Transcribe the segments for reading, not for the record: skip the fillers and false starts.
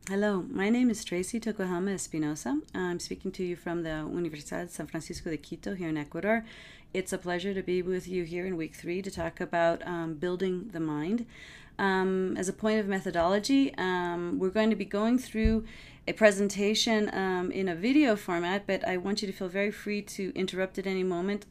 Hello, my name is Tracey Tokuhama-Espinosa. I'm speaking to you from the Universidad San Francisco de Quito here in Ecuador. It's a pleasure to be with you here in week 3 to talk about building the mind. As a point of methodology, we're going to be going through a presentation in a video format, but I want you to feel very free to interrupt at any moment.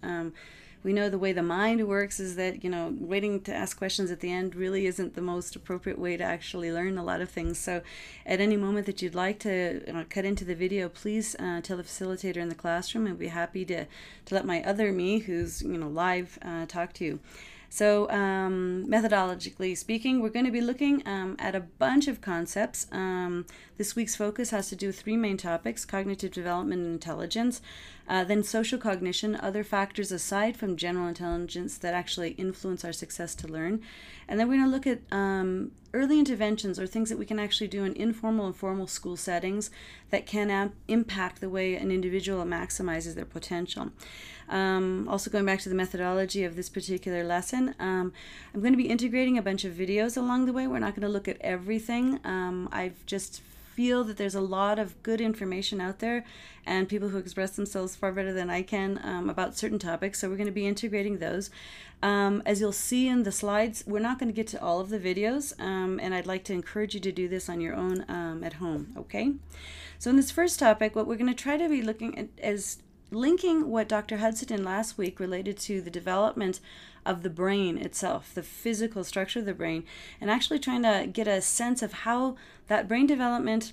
We know the way the mind works is that, waiting to ask questions at the end really isn't the most appropriate way to actually learn a lot of things. So at any moment that you'd like to cut into the video, please tell the facilitator in the classroom. I'd be happy to let my other me, who's live, talk to you. So methodologically speaking, we're going to be looking at a bunch of concepts. This week's focus has to do with 3 main topics: cognitive development and intelligence, then social cognition, other factors aside from general intelligence that actually influence our success to learn. And then we're going to look at early interventions, or things that we can actually do in informal and formal school settings that can impact the way an individual maximizes their potential. Also going back to the methodology of this particular lesson, I'm going to be integrating a bunch of videos along the way. We're not going to look at everything. I've just feel that there's a lot of good information out there and people who express themselves far better than I can about certain topics, so we're going to be integrating those. As you'll see in the slides, we're not going to get to all of the videos, and I'd like to encourage you to do this on your own at home, okay? So in this first topic, what we're going to try to be looking at is linking what Dr. Hudson did last week related to the development of the brain itself, the physical structure of the brain, and actually trying to get a sense of how that brain development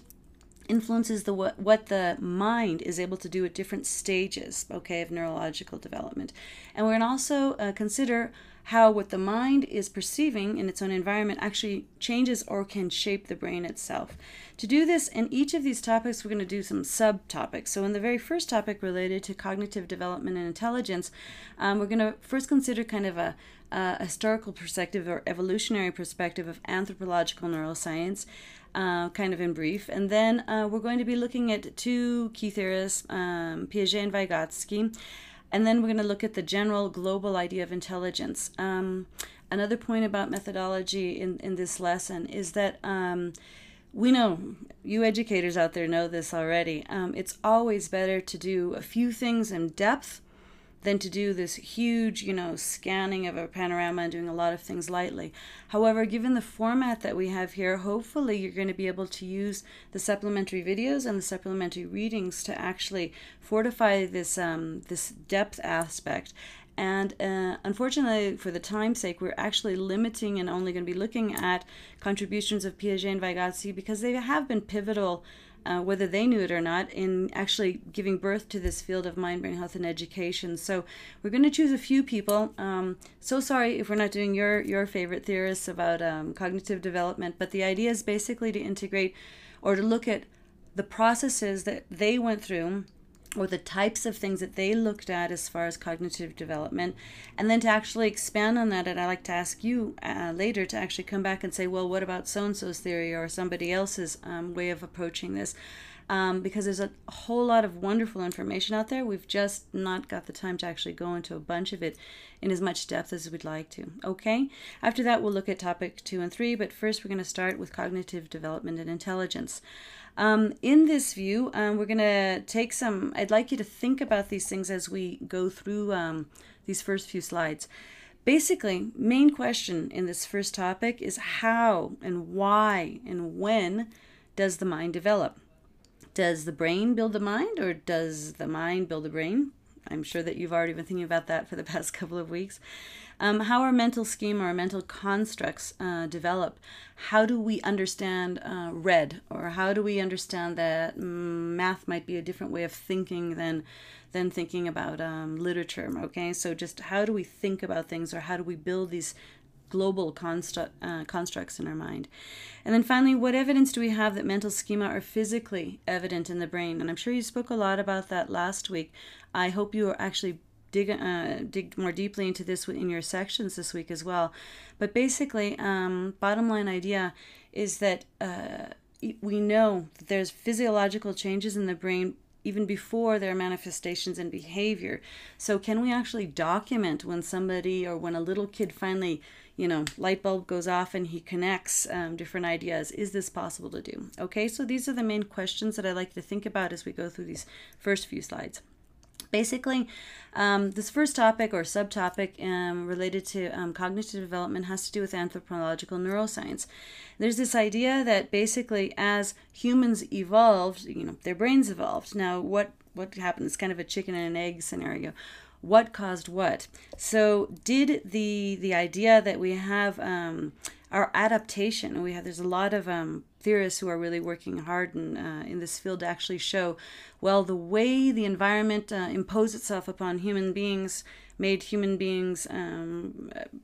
influences what the mind is able to do at different stages, okay, of neurological development. And we're going to also consider how what the mind is perceiving in its own environment actually changes or can shape the brain itself. To do this, in each of these topics, we're going to do some subtopics. So in the very first topic related to cognitive development and intelligence, we're going to first consider kind of a historical perspective or evolutionary perspective of anthropological neuroscience, kind of in brief. And then we're going to be looking at 2 key theorists, Piaget and Vygotsky. And then we're going to look at the general global idea of intelligence. Another point about methodology in this lesson is that we know, you educators out there know this already, it's always better to do a few things in depth than to do this huge, scanning of a panorama and doing a lot of things lightly. However, given the format that we have here, hopefully you're going to be able to use the supplementary videos and the supplementary readings to actually fortify this this depth aspect. And unfortunately, for the time's sake, we're actually limiting and only going to be looking at contributions of Piaget and Vygotsky because they have been pivotal, whether they knew it or not, in actually giving birth to this field of mind, brain health, and education. So we're going to choose a few people. So sorry if we're not doing your favorite theorists about cognitive development, but the idea is basically to integrate or to look at the processes that they went through, or the types of things that they looked at as far as cognitive development, and then to actually expand on that. And I'd like to ask you later to actually come back and say, well, what about so-and-so's theory or somebody else's way of approaching this? Because there's a whole lot of wonderful information out there. We've just not got the time to actually go into a bunch of it in as much depth as we'd like to. Okay? After that, we'll look at topic 2 and 3, but first we're going to start with cognitive development and intelligence. In this view, we're going to take some, I'd like you to think about these things as we go through these first few slides. Basically, main question in this first topic is how and why and when does the mind develop? Does the brain build the mind, or does the mind build the brain? I'm sure that you've already been thinking about that for the past couple of weeks. How our mental schema or mental constructs develop? How do we understand red? Or how do we understand that math might be a different way of thinking than thinking about literature? Okay, so just how do we think about things, or how do we build these global constructs in our mind? And then finally, what evidence do we have that mental schema are physically evident in the brain? And I'm sure you spoke a lot about that last week. I hope you are actually dig more deeply into this in your sections this week as well. But basically, bottom line idea is that we know that there's physiological changes in the brain even before their manifestations and behavior. So can we actually document when somebody, or when a little kid finally, light bulb goes off and he connects different ideas. Is this possible to do? Okay, so these are the main questions that I like to think about as we go through these first few slides. Basically, this first topic or subtopic related to cognitive development has to do with anthropological neuroscience. There's this idea that basically as humans evolved, their brains evolved. Now, what happened? It's kind of a chicken and an egg scenario. What caused what? So did the idea that we have our adaptation, there's a lot of theorists who are really working hard in this field to actually show, well, the way the environment imposed itself upon human beings made human beings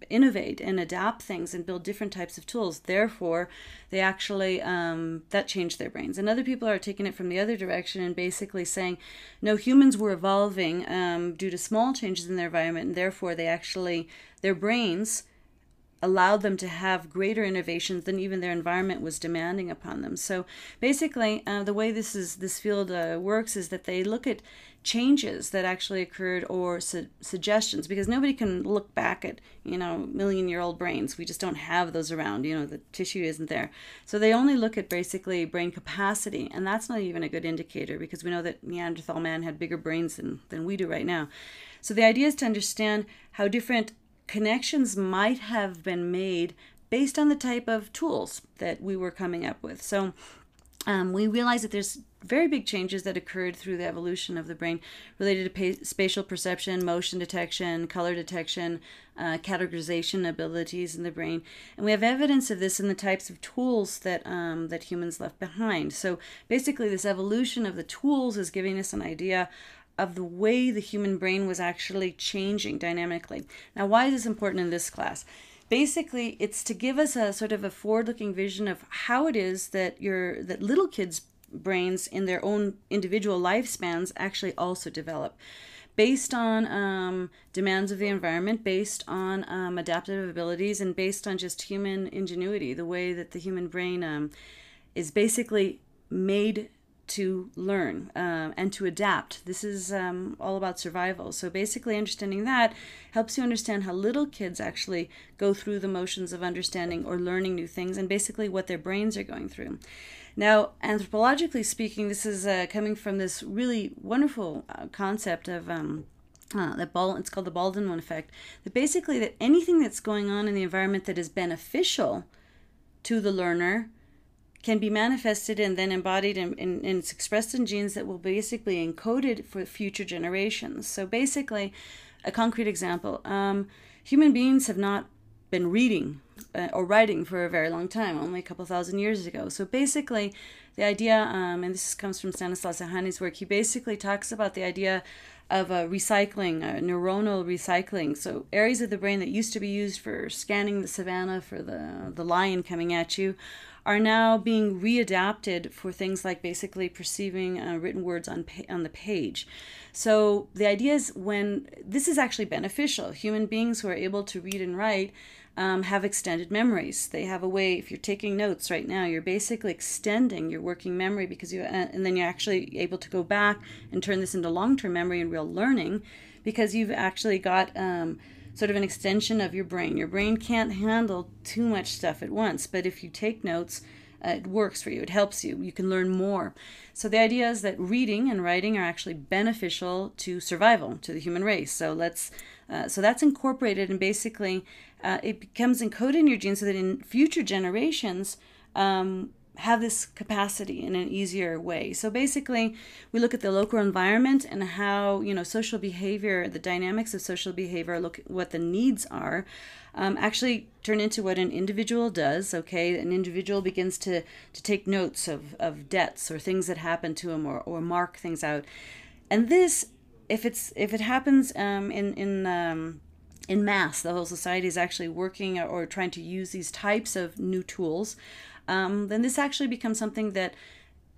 innovate and adapt things and build different types of tools. Therefore, they actually, that changed their brains. And other people are taking it from the other direction and basically saying, no, humans were evolving due to small changes in their environment, and therefore their brains allowed them to have greater innovations than even their environment was demanding upon them. So basically, the way this field works is that they look at changes that actually occurred or suggestions, because nobody can look back at million-year-old brains. We just don't have those around. The tissue isn't there. So they only look at basically brain capacity, and that's not even a good indicator, because we know that Neanderthal man had bigger brains than we do right now. So the idea is to understand how different connections might have been made based on the type of tools that we were coming up with. So we realize that there's very big changes that occurred through the evolution of the brain related to spatial perception, motion detection, color detection, categorization abilities in the brain. And we have evidence of this in the types of tools that humans left behind. So basically, this evolution of the tools is giving us an idea of the way the human brain was actually changing dynamically. Now, why is this important in this class? Basically, it's to give us a sort of a forward-looking vision of how it is that little kids' brains in their own individual lifespans actually also develop, based on demands of the environment, based on adaptive abilities, and based on just human ingenuity, the way that the human brain is basically made to learn and to adapt. This is all about survival. So basically understanding that helps you understand how little kids actually go through the motions of understanding or learning new things, and basically what their brains are going through. Now, anthropologically speaking, this is coming from this really wonderful concept of it's called the Baldon One Effect, that basically that anything that's going on in the environment that is beneficial to the learner can be manifested and then embodied and it's expressed in genes that will basically encoded for future generations. So basically, a concrete example, human beings have not been reading or writing for a very long time, only a couple thousand years ago. So basically, the idea, and this comes from Stanislaw Sahani's work, he basically talks about the idea of recycling, neuronal recycling. So areas of the brain that used to be used for scanning the savannah for the lion coming at you are now being readapted for things like basically perceiving written words on the page. So the idea is, when this is actually beneficial, human beings who are able to read and write have extended memories. They have a way, if you're taking notes right now, you're basically extending your working memory, because and then you're actually able to go back and turn this into long-term memory and real learning, because you've actually got sort of an extension of your brain. Your brain can't handle too much stuff at once, but if you take notes, it works for you. It helps you. You can learn more. So the idea is that reading and writing are actually beneficial to survival, to the human race. So so that's incorporated, and basically it becomes encoded in your genes so that in future generations have this capacity in an easier way. So basically, we look at the local environment and how, social behavior, the dynamics of social behavior, look at what the needs are, actually turn into what an individual does. Okay, an individual begins to take notes of debts or things that happen to him, or mark things out. And this, if it happens in mass, the whole society is actually working or trying to use these types of new tools, then this actually becomes something that,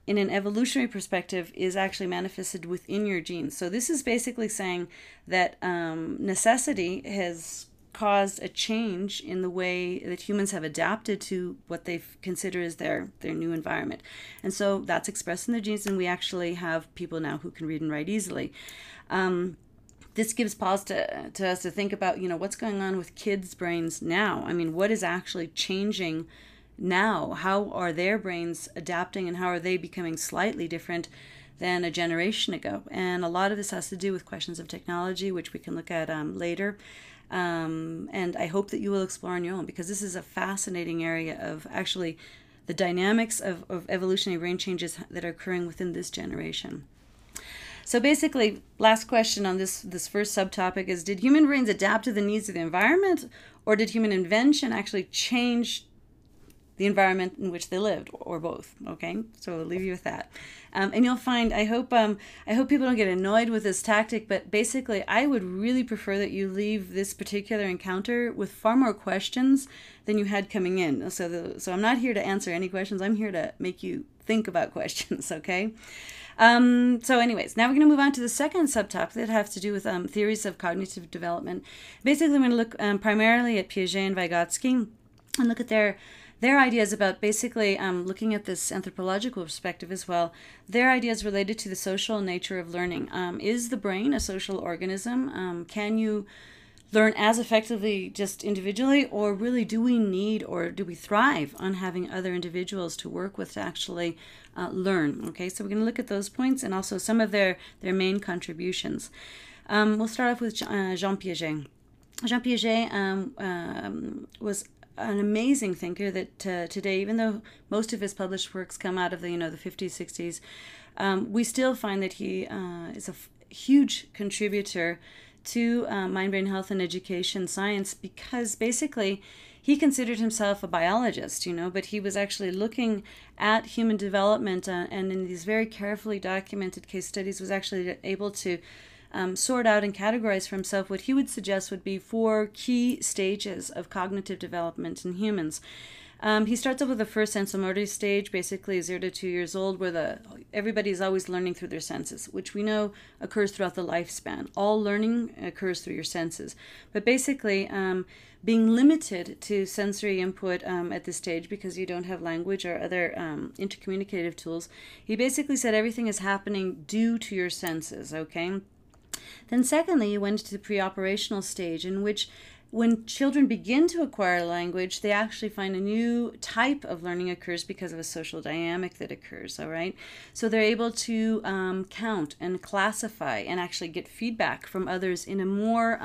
in an evolutionary perspective, is actually manifested within your genes. So this is basically saying that necessity has caused a change in the way that humans have adapted to what they consider as their new environment. And so that's expressed in their genes, and we actually have people now who can read and write easily. this gives pause to us to think about, what's going on with kids' brains now. I mean, what is actually changing now? How are their brains adapting, and how are they becoming slightly different than a generation ago? And a lot of this has to do with questions of technology, which we can look at later. And I hope that you will explore on your own, because this is a fascinating area of actually the dynamics of evolutionary brain changes that are occurring within this generation. So basically, last question on this first subtopic is, did human brains adapt to the needs of the environment, or did human invention actually change the environment in which they lived, or both? Okay, so I'll leave you with that. And you'll find, I hope people don't get annoyed with this tactic, but basically I would really prefer that you leave this particular encounter with far more questions than you had coming in. So I'm not here to answer any questions. I'm here to make you think about questions, okay? So anyways, now we're going to move on to the second subtopic that has to do with theories of cognitive development. Basically, I'm going to look primarily at Piaget and Vygotsky and look at their ideas about basically looking at this anthropological perspective as well. Their ideas related to the social nature of learning. Is the brain a social organism? Can you learn as effectively just individually, or really do we need, or do we thrive on having other individuals to work with to actually learn? Okay, so we're going to look at those points and also some of their main contributions. We'll start off with Jean Piaget. Jean Piaget was an amazing thinker that today, even though most of his published works come out of the 50s, 60s, we still find that he is a huge contributor to mind-brain health and education science, because basically he considered himself a biologist, but he was actually looking at human development and in these very carefully documented case studies was actually able to sort out and categorize for himself what he would suggest would be 4 key stages of cognitive development in humans. He starts off with the first sensomotor stage, basically 0 to 2 years old, where everybody is always learning through their senses, which we know occurs throughout the lifespan. All learning occurs through your senses. But basically, being limited to sensory input at this stage because you don't have language or other intercommunicative tools, he basically said everything is happening due to your senses, okay? Then secondly, you went to the pre-operational stage, in which when children begin to acquire language, they actually find a new type of learning occurs because of a social dynamic that occurs, all right? So they're able to count and classify and actually get feedback from others in a more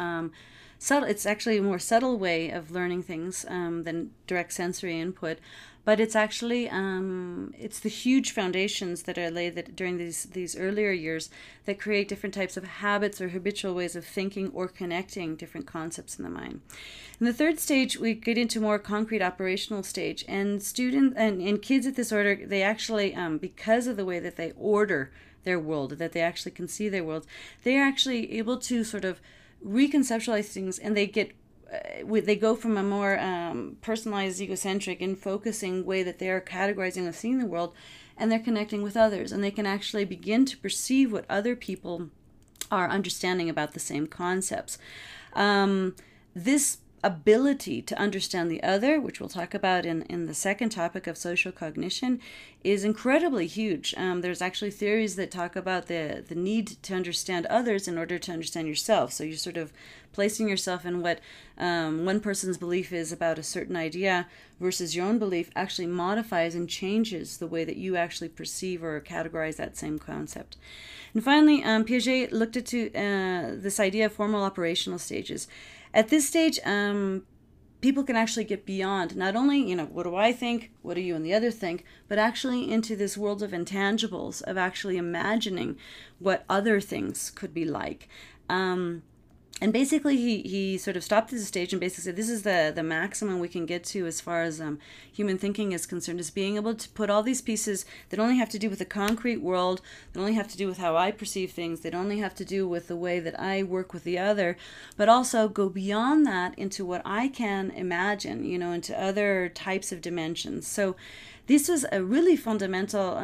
subtle, it's actually a more subtle way of learning things than direct sensory input. But it's actually, it's the huge foundations that are laid during these earlier years that create different types of habits or habitual ways of thinking or connecting different concepts in the mind. In the third stage, we get into more concrete operational stage. And students and kids at this order, they actually, because of the way that they order their world, that they actually can see their world, they are actually able to sort of reconceptualize things, and they go from a more personalized, egocentric, and focusing way that they are categorizing and seeing the world, and they're connecting with others, and they can actually begin to perceive what other people are understanding about the same concepts. This ability to understand the other, which we'll talk about in the second topic of social cognition, is incredibly huge. There's actually theories that talk about the need to understand others in order to understand yourself. So you're sort of placing yourself in what one person's belief is about a certain idea versus your own belief actually modifies and changes the way that you actually perceive or categorize that same concept. And finally, Piaget looked at this idea of formal operational stages. At this stage, people can actually get beyond not only, what do I think, what do you and the other think, but actually into this world of intangibles, of actually imagining what other things could be like. And basically, he sort of stopped at the stage and basically said, this is the maximum we can get to as far as human thinking is concerned, is being able to put all these pieces that only have to do with the concrete world, that only have to do with how I perceive things, that only have to do with the way that I work with the other, but also go beyond that into what I can imagine, into other types of dimensions. So this was a really fundamental,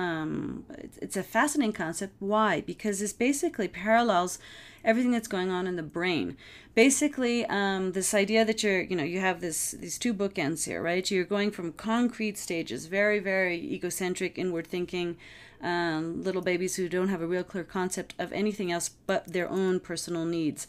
it's a fascinating concept. Why? Because this basically parallels everything that's going on in the brain. Basically, this idea that you have these two bookends here, right? You're going from concrete stages, very, very egocentric, inward thinking, little babies who don't have a real clear concept of anything else but their own personal needs.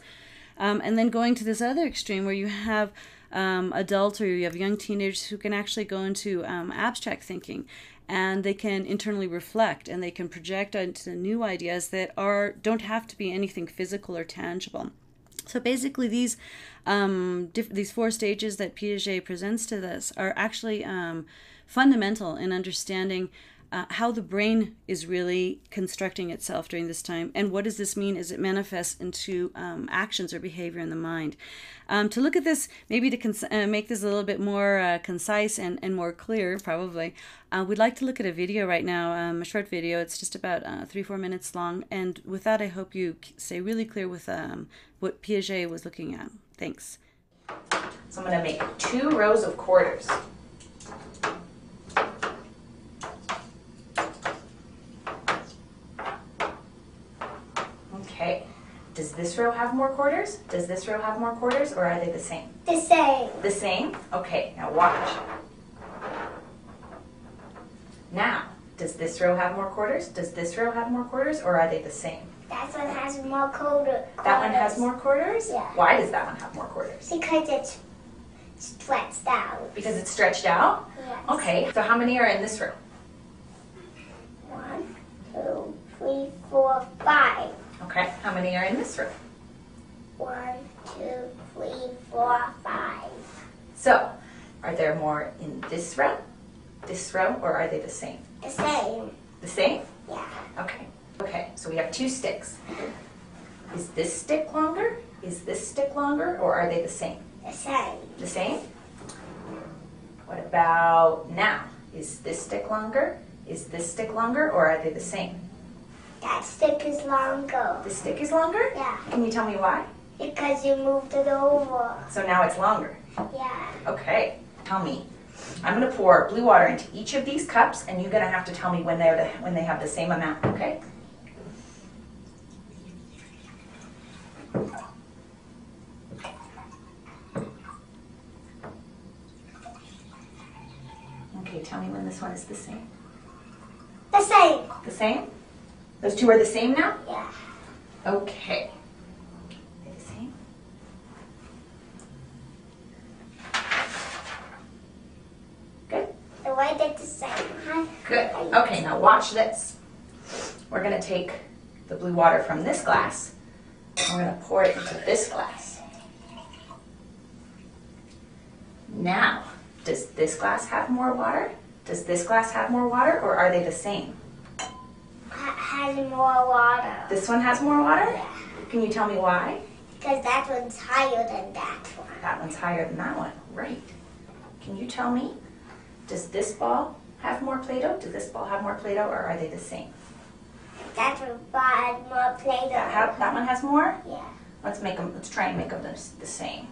And then going to this other extreme where you have adults or you have young teenagers who can actually go into abstract thinking, and they can internally reflect and they can project into new ideas that don't have to be anything physical or tangible. So basically these four stages that Piaget presents to us are actually fundamental in understanding how the brain is really constructing itself during this time, and what does this mean as it manifests into actions or behavior in the mind. To look at this, maybe to make this a little bit more concise and more clear, probably, we'd like to look at a video right now, a short video. It's just about 3-4 minutes long, and with that I hope you stay really clear with what Piaget was looking at. Thanks. So I'm going to make 2 rows of quarters. Okay, does this row have more quarters? Does this row have more quarters, or are they the same? The same. The same? Okay, now watch. Now, does this row have more quarters? Does this row have more quarters, or are they the same? That one has more quarters. That one has more quarters? Yeah. Why does that one have more quarters? Because it's stretched out. Because it's stretched out? Yes. Okay, so how many are in this row? 1, 2, 3, 4, 5. Okay, how many are in this row? 1, 2, 3, 4, 5. So, are there more in this row, or are they the same? The same. The same? Yeah. Okay. Okay, so we have 2 sticks. Is this stick longer? Is this stick longer, or are they the same? The same. The same? What about now? Is this stick longer? Is this stick longer, or are they the same? That stick is longer. This stick is longer? Yeah. Can you tell me why? Because you moved it over. So now it's longer. Yeah. Okay, tell me. I'm going to pour blue water into each of these cups, and you're going to have to tell me when they have the same amount, okay? Okay, tell me when this one is the same. The same. The same? Those 2 are the same now? Yeah. Okay. They're the same? Good? The way that's the same. Huh? Good. Okay, now watch this. We're going to take the blue water from this glass, and we're going to pour it into this glass. Now, does this glass have more water? Does this glass have more water, or are they the same? Has more water. This one has more water? Yeah. Can you tell me why? Because that one's higher than that one. That one's higher than that one. Right. Can you tell me, does this ball have more Play-Doh? Does this ball have more Play-Doh, or are they the same? That one has more Play-Doh. That one has more? Yeah. Let's try and make them the same.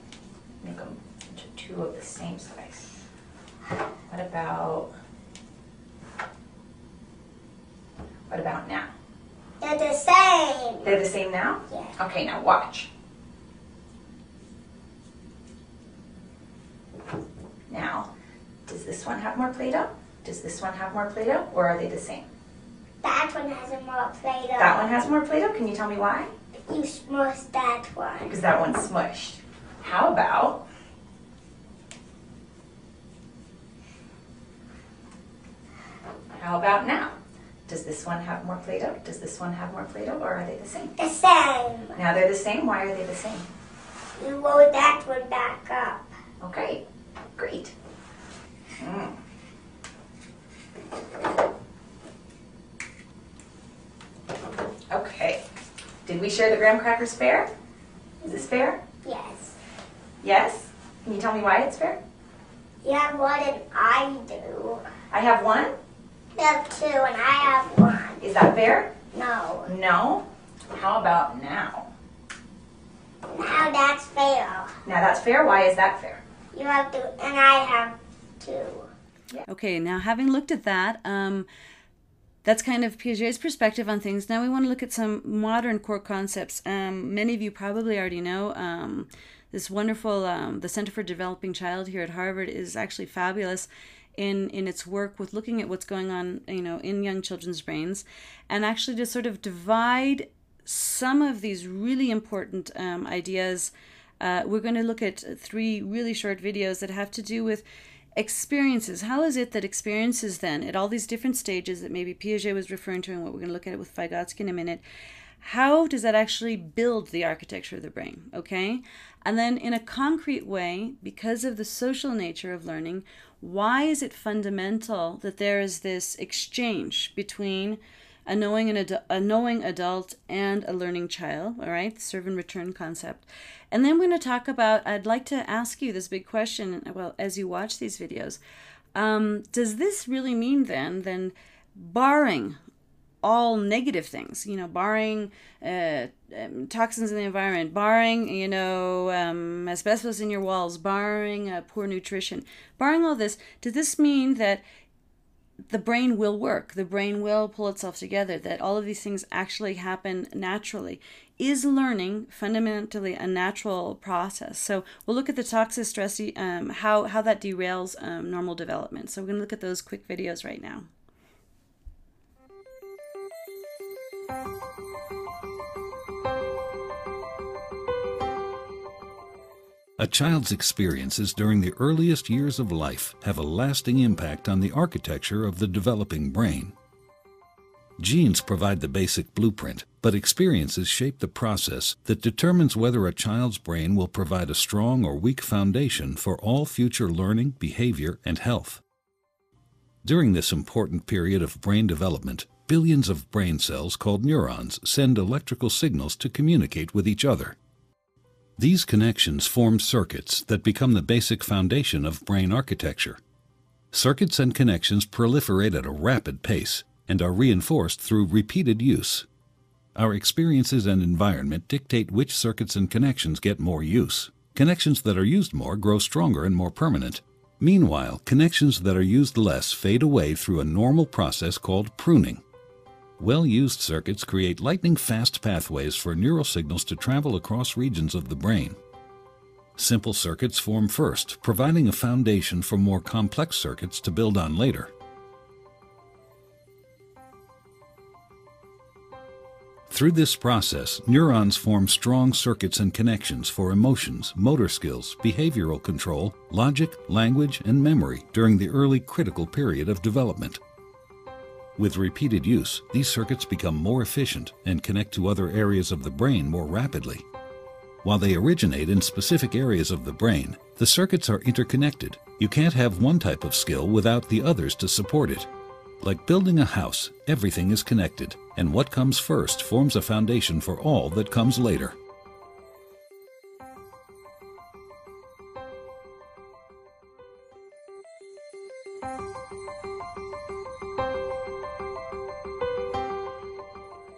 Make them into 2 of the same size. What about now? They're the same. They're the same now? Yeah. Okay, now watch. Now, does this one have more Play-Doh? Does this one have more Play-Doh, or are they the same? That one has more Play-Doh. That one has more Play-Doh? Can you tell me why? You smushed that one. Because that one's smushed. How about now? Does this one have more Play-Doh? Does this one have more Play-Doh, or are they the same? The same. Now they're the same. Why are they the same? You roll that one back up. Okay, great. Okay. Did we share the graham crackers fair? Is this fair? Yes. Yes? Can you tell me why it's fair? You have one and I do. I have 1? You have 2 and I have 1. Is that fair? No. No? How about now? Now that's fair. Now that's fair. Why is that fair? You have 2 and I have 2. Okay, now having looked at that, that's kind of Piaget's perspective on things. Now we want to look at some modern core concepts. Many of you probably already know this wonderful, the Center for Developing Child here at Harvard is actually fabulous in its work with looking at what's going on, in young children's brains, and actually to sort of divide some of these really important ideas. We're going to look at 3 really short videos that have to do with experiences. How is it that experiences then, at all these different stages that maybe Piaget was referring to, and what we're going to look at it with Vygotsky in a minute, how does that actually build the architecture of the brain, okay? And then in a concrete way, because of the social nature of learning, why is it fundamental that there is this exchange between a knowing adult and a learning child, all right? Serve and return concept. And then we're going to talk about, I'd like to ask you this big question, well, as you watch these videos, does this really mean then barring all negative things, barring toxins in the environment, barring, asbestos in your walls, barring poor nutrition, barring all this, does this mean that the brain will work, the brain will pull itself together, that all of these things actually happen naturally? Is learning fundamentally a natural process? So we'll look at the toxic stress, how that derails normal development. So we're going to look at those quick videos right now. A child's experiences during the earliest years of life have a lasting impact on the architecture of the developing brain. Genes provide the basic blueprint, but experiences shape the process that determines whether a child's brain will provide a strong or weak foundation for all future learning, behavior, and health. During this important period of brain development, billions of brain cells called neurons send electrical signals to communicate with each other. These connections form circuits that become the basic foundation of brain architecture. Circuits and connections proliferate at a rapid pace and are reinforced through repeated use. Our experiences and environment dictate which circuits and connections get more use. Connections that are used more grow stronger and more permanent. Meanwhile, connections that are used less fade away through a normal process called pruning. Well-used circuits create lightning-fast pathways for neural signals to travel across regions of the brain. Simple circuits form first, providing a foundation for more complex circuits to build on later. Through this process, neurons form strong circuits and connections for emotions, motor skills, behavioral control, logic, language, and memory during the early critical period of development. With repeated use, these circuits become more efficient and connect to other areas of the brain more rapidly. While they originate in specific areas of the brain, the circuits are interconnected. You can't have one type of skill without the others to support it. Like building a house, everything is connected, and what comes first forms a foundation for all that comes later.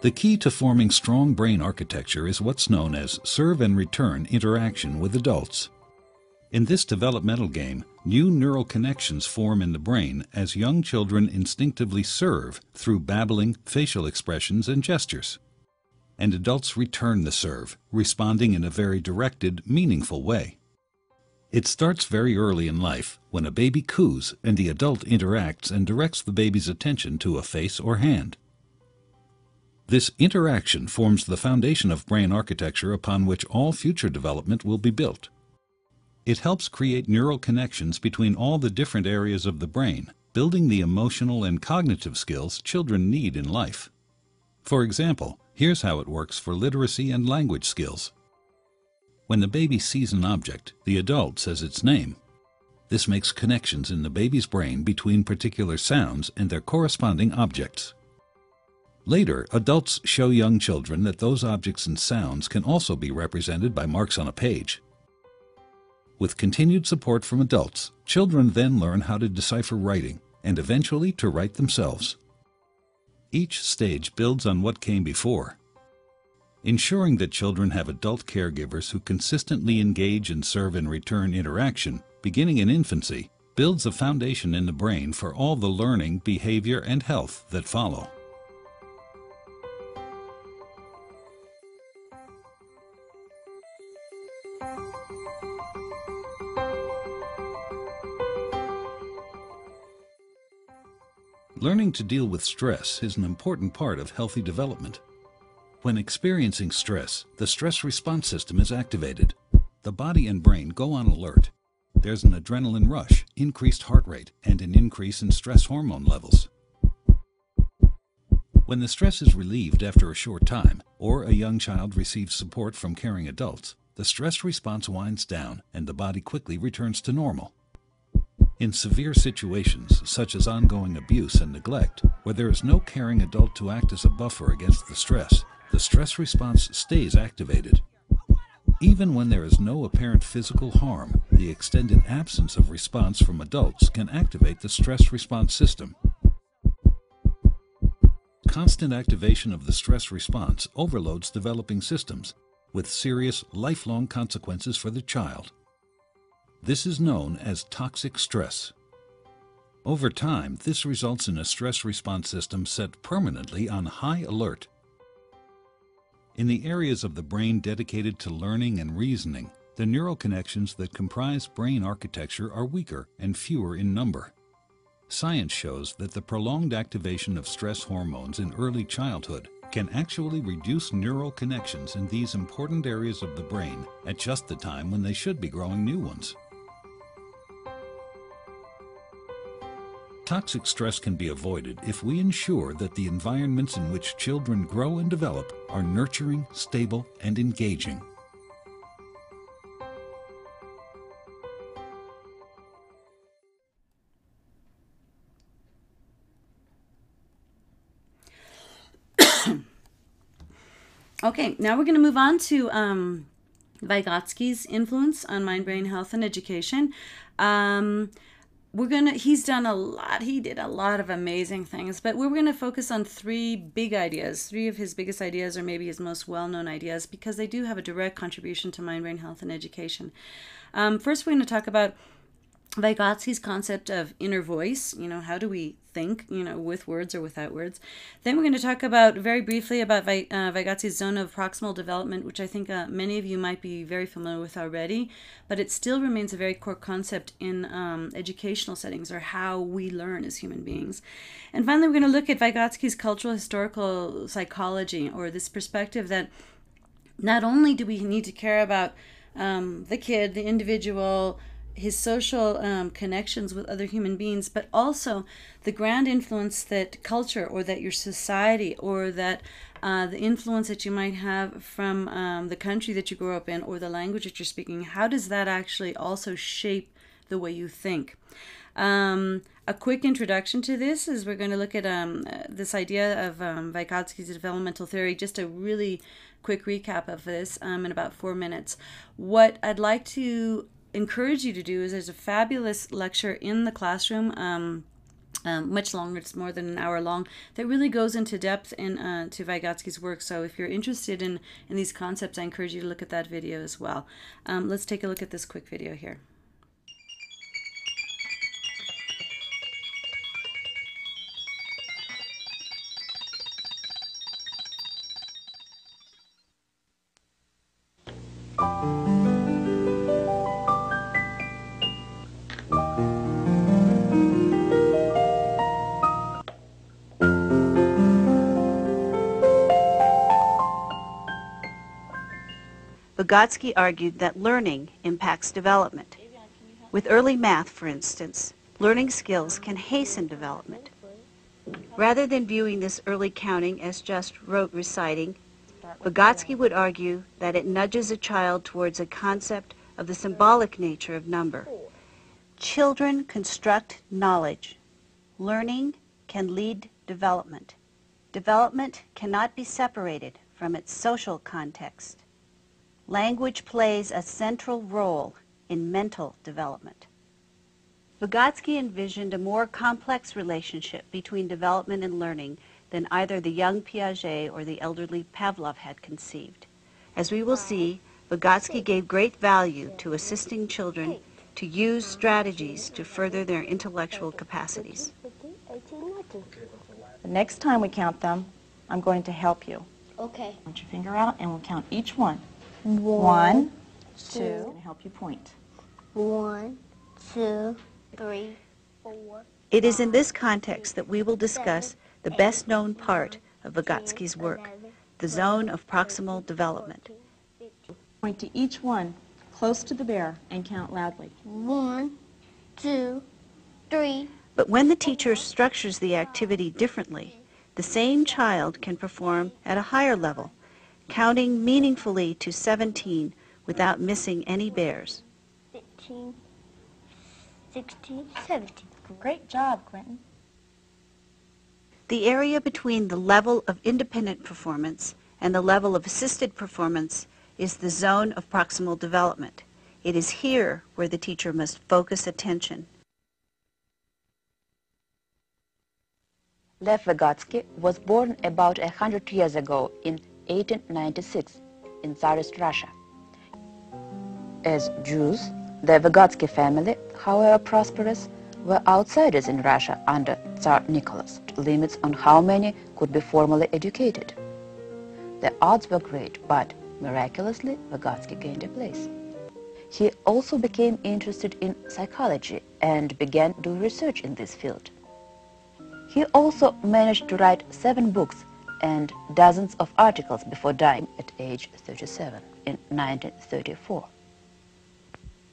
The key to forming strong brain architecture is what's known as serve and return interaction with adults. In this developmental game, new neural connections form in the brain as young children instinctively serve through babbling, facial expressions, and gestures. And adults return the serve, responding in a very directed, meaningful way. It starts very early in life, when a baby coos and the adult interacts and directs the baby's attention to a face or hand. This interaction forms the foundation of brain architecture upon which all future development will be built. It helps create neural connections between all the different areas of the brain, building the emotional and cognitive skills children need in life. For example, here's how it works for literacy and language skills. When the baby sees an object, the adult says its name. This makes connections in the baby's brain between particular sounds and their corresponding objects. Later, adults show young children that those objects and sounds can also be represented by marks on a page. With continued support from adults, children then learn how to decipher writing and eventually to write themselves. Each stage builds on what came before. Ensuring that children have adult caregivers who consistently engage in serve and return interaction, beginning in infancy, builds a foundation in the brain for all the learning, behavior, and health that follow. Learning to deal with stress is an important part of healthy development. When experiencing stress, the stress response system is activated. The body and brain go on alert. There's an adrenaline rush, increased heart rate, and an increase in stress hormone levels. When the stress is relieved after a short time, or a young child receives support from caring adults, the stress response winds down and the body quickly returns to normal. In severe situations, such as ongoing abuse and neglect, where there is no caring adult to act as a buffer against the stress response stays activated. Even when there is no apparent physical harm, the extended absence of response from adults can activate the stress response system. Constant activation of the stress response overloads developing systems, with serious, lifelong consequences for the child. This is known as toxic stress. Over time, this results in a stress response system set permanently on high alert. In the areas of the brain dedicated to learning and reasoning, the neural connections that comprise brain architecture are weaker and fewer in number. Science shows that the prolonged activation of stress hormones in early childhood can actually reduce neural connections in these important areas of the brain at just the time when they should be growing new ones. Toxic stress can be avoided if we ensure that the environments in which children grow and develop are nurturing, stable, and engaging. Okay, now we're going to move on to Vygotsky's influence on mind-brain health and education. He did a lot of amazing things, but we're going to focus on three big ideas, three of his biggest ideas, or maybe his most well-known ideas, because they do have a direct contribution to mind-brain health and education. First, we're going to talk about Vygotsky's concept of inner voice, how do we think, with words or without words. Then we're going to talk very briefly about Vygotsky's zone of proximal development, which I think many of you might be very familiar with already, but it still remains a very core concept in educational settings, or how we learn as human beings. And finally, we're going to look at Vygotsky's cultural historical psychology, or this perspective that not only do we need to care about the kid, the individual, his social connections with other human beings, but also the grand influence that culture, or that your society, or that the influence that you might have from the country that you grew up in, or the language that you're speaking, how does that actually also shape the way you think? A quick introduction to this is we're going to look at this idea of Vygotsky's developmental theory, just a really quick recap of this in about 4 minutes. What I'd like to encourage you to do is there's a fabulous lecture in the classroom, much longer, it's more than an hour long, that really goes into depth to Vygotsky's work. So if you're interested in these concepts, I encourage you to look at that video as well. Let's take a look at this quick video here. Vygotsky argued that learning impacts development. With early math, for instance, learning skills can hasten development. Rather than viewing this early counting as just rote reciting, Vygotsky would argue that it nudges a child towards a concept of the symbolic nature of number. Children construct knowledge. Learning can lead development. Development cannot be separated from its social context. Language plays a central role in mental development. Vygotsky envisioned a more complex relationship between development and learning than either the young Piaget or the elderly Pavlov had conceived. As we will see, Vygotsky gave great value to assisting children to use strategies to further their intellectual capacities. The next time we count them, I'm going to help you. Okay. Put your finger out and we'll count each one. 1, 2, and help you point. 1, 2, 3, 4. It is in this context that we will discuss the best-known part of Vygotsky's work, the zone of proximal development. Point to each one close to the bear and count loudly. 1, 2, 3. But when the teacher structures the activity differently, the same child can perform at a higher level, counting meaningfully to 17 without missing any bears. 15, 16, 17. Great job, Quentin. The area between the level of independent performance and the level of assisted performance is the zone of proximal development. It is here where the teacher must focus attention. Lev Vygotsky was born about 100 years ago in 1896 in Tsarist Russia. As Jews, the Vygotsky family, however prosperous, were outsiders in Russia under Tsar Nicholas, limits on how many could be formally educated. The odds were great, but miraculously Vygotsky gained a place. He also became interested in psychology and began doing research in this field. He also managed to write 7 books and dozens of articles before dying at age 37 in 1934.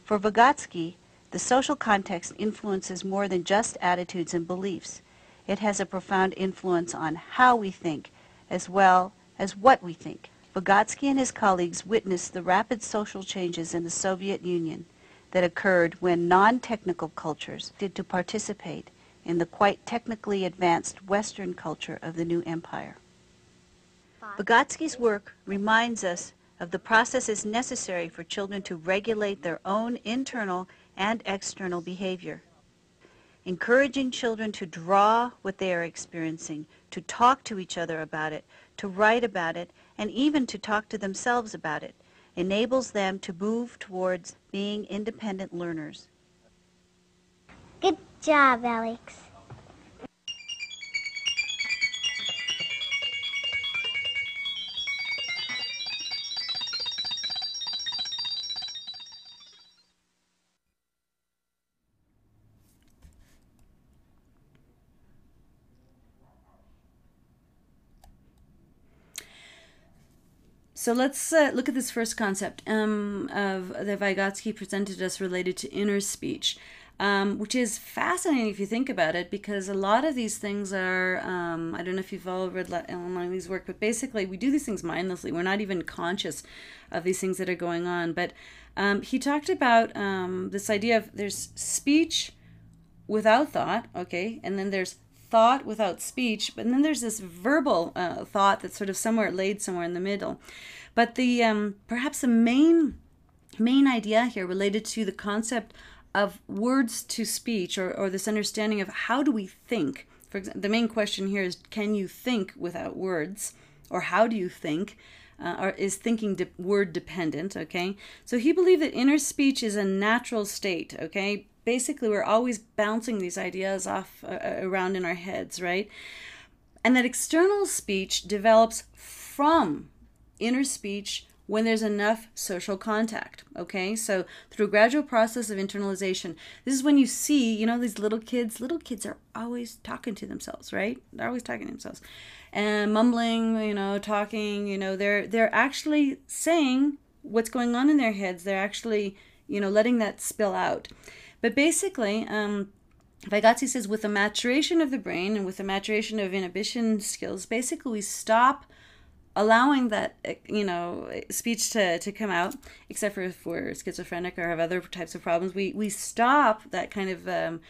For Vygotsky, the social context influences more than just attitudes and beliefs. It has a profound influence on how we think as well as what we think. Vygotsky and his colleagues witnessed the rapid social changes in the Soviet Union that occurred when non-technical cultures did to participate in the quite technically advanced Western culture of the new empire. Vygotsky's work reminds us of the processes necessary for children to regulate their own internal and external behavior. Encouraging children to draw what they are experiencing, to talk to each other about it, to write about it, and even to talk to themselves about it, enables them to move towards being independent learners. Good job, Alex. So let's look at this first concept of that Vygotsky presented us related to inner speech, which is fascinating if you think about it, because a lot of these things are, I don't know if you've all read Langley's work, but basically we do these things mindlessly. We're not even conscious of these things that are going on. But he talked about this idea of there's speech without thought, okay, and then there's thought without speech, but then there's this verbal thought that's sort of laid somewhere in the middle. But the perhaps the main idea here related to the concept of words to speech, or this understanding of how do we think. For example, the main question here is, can you think without words, or how do you think? Or is thinking word dependent? Okay, so he believed that inner speech is a natural state. Okay. Basically, we're always bouncing these ideas off around in our heads, right? And that external speech develops from inner speech when there's enough social contact, okay? So through a gradual process of internalization, this is when you see, you know, these little kids are always talking to themselves, right? They're always talking to themselves and mumbling, you know, talking, you know, they're actually saying what's going on in their heads. They're actually, you know, letting that spill out. But basically, Vygotsky says with the maturation of the brain and with the maturation of inhibition skills, basically we stop allowing that, you know, speech to come out, except for if we're schizophrenic or have other types of problems. We stop that kind of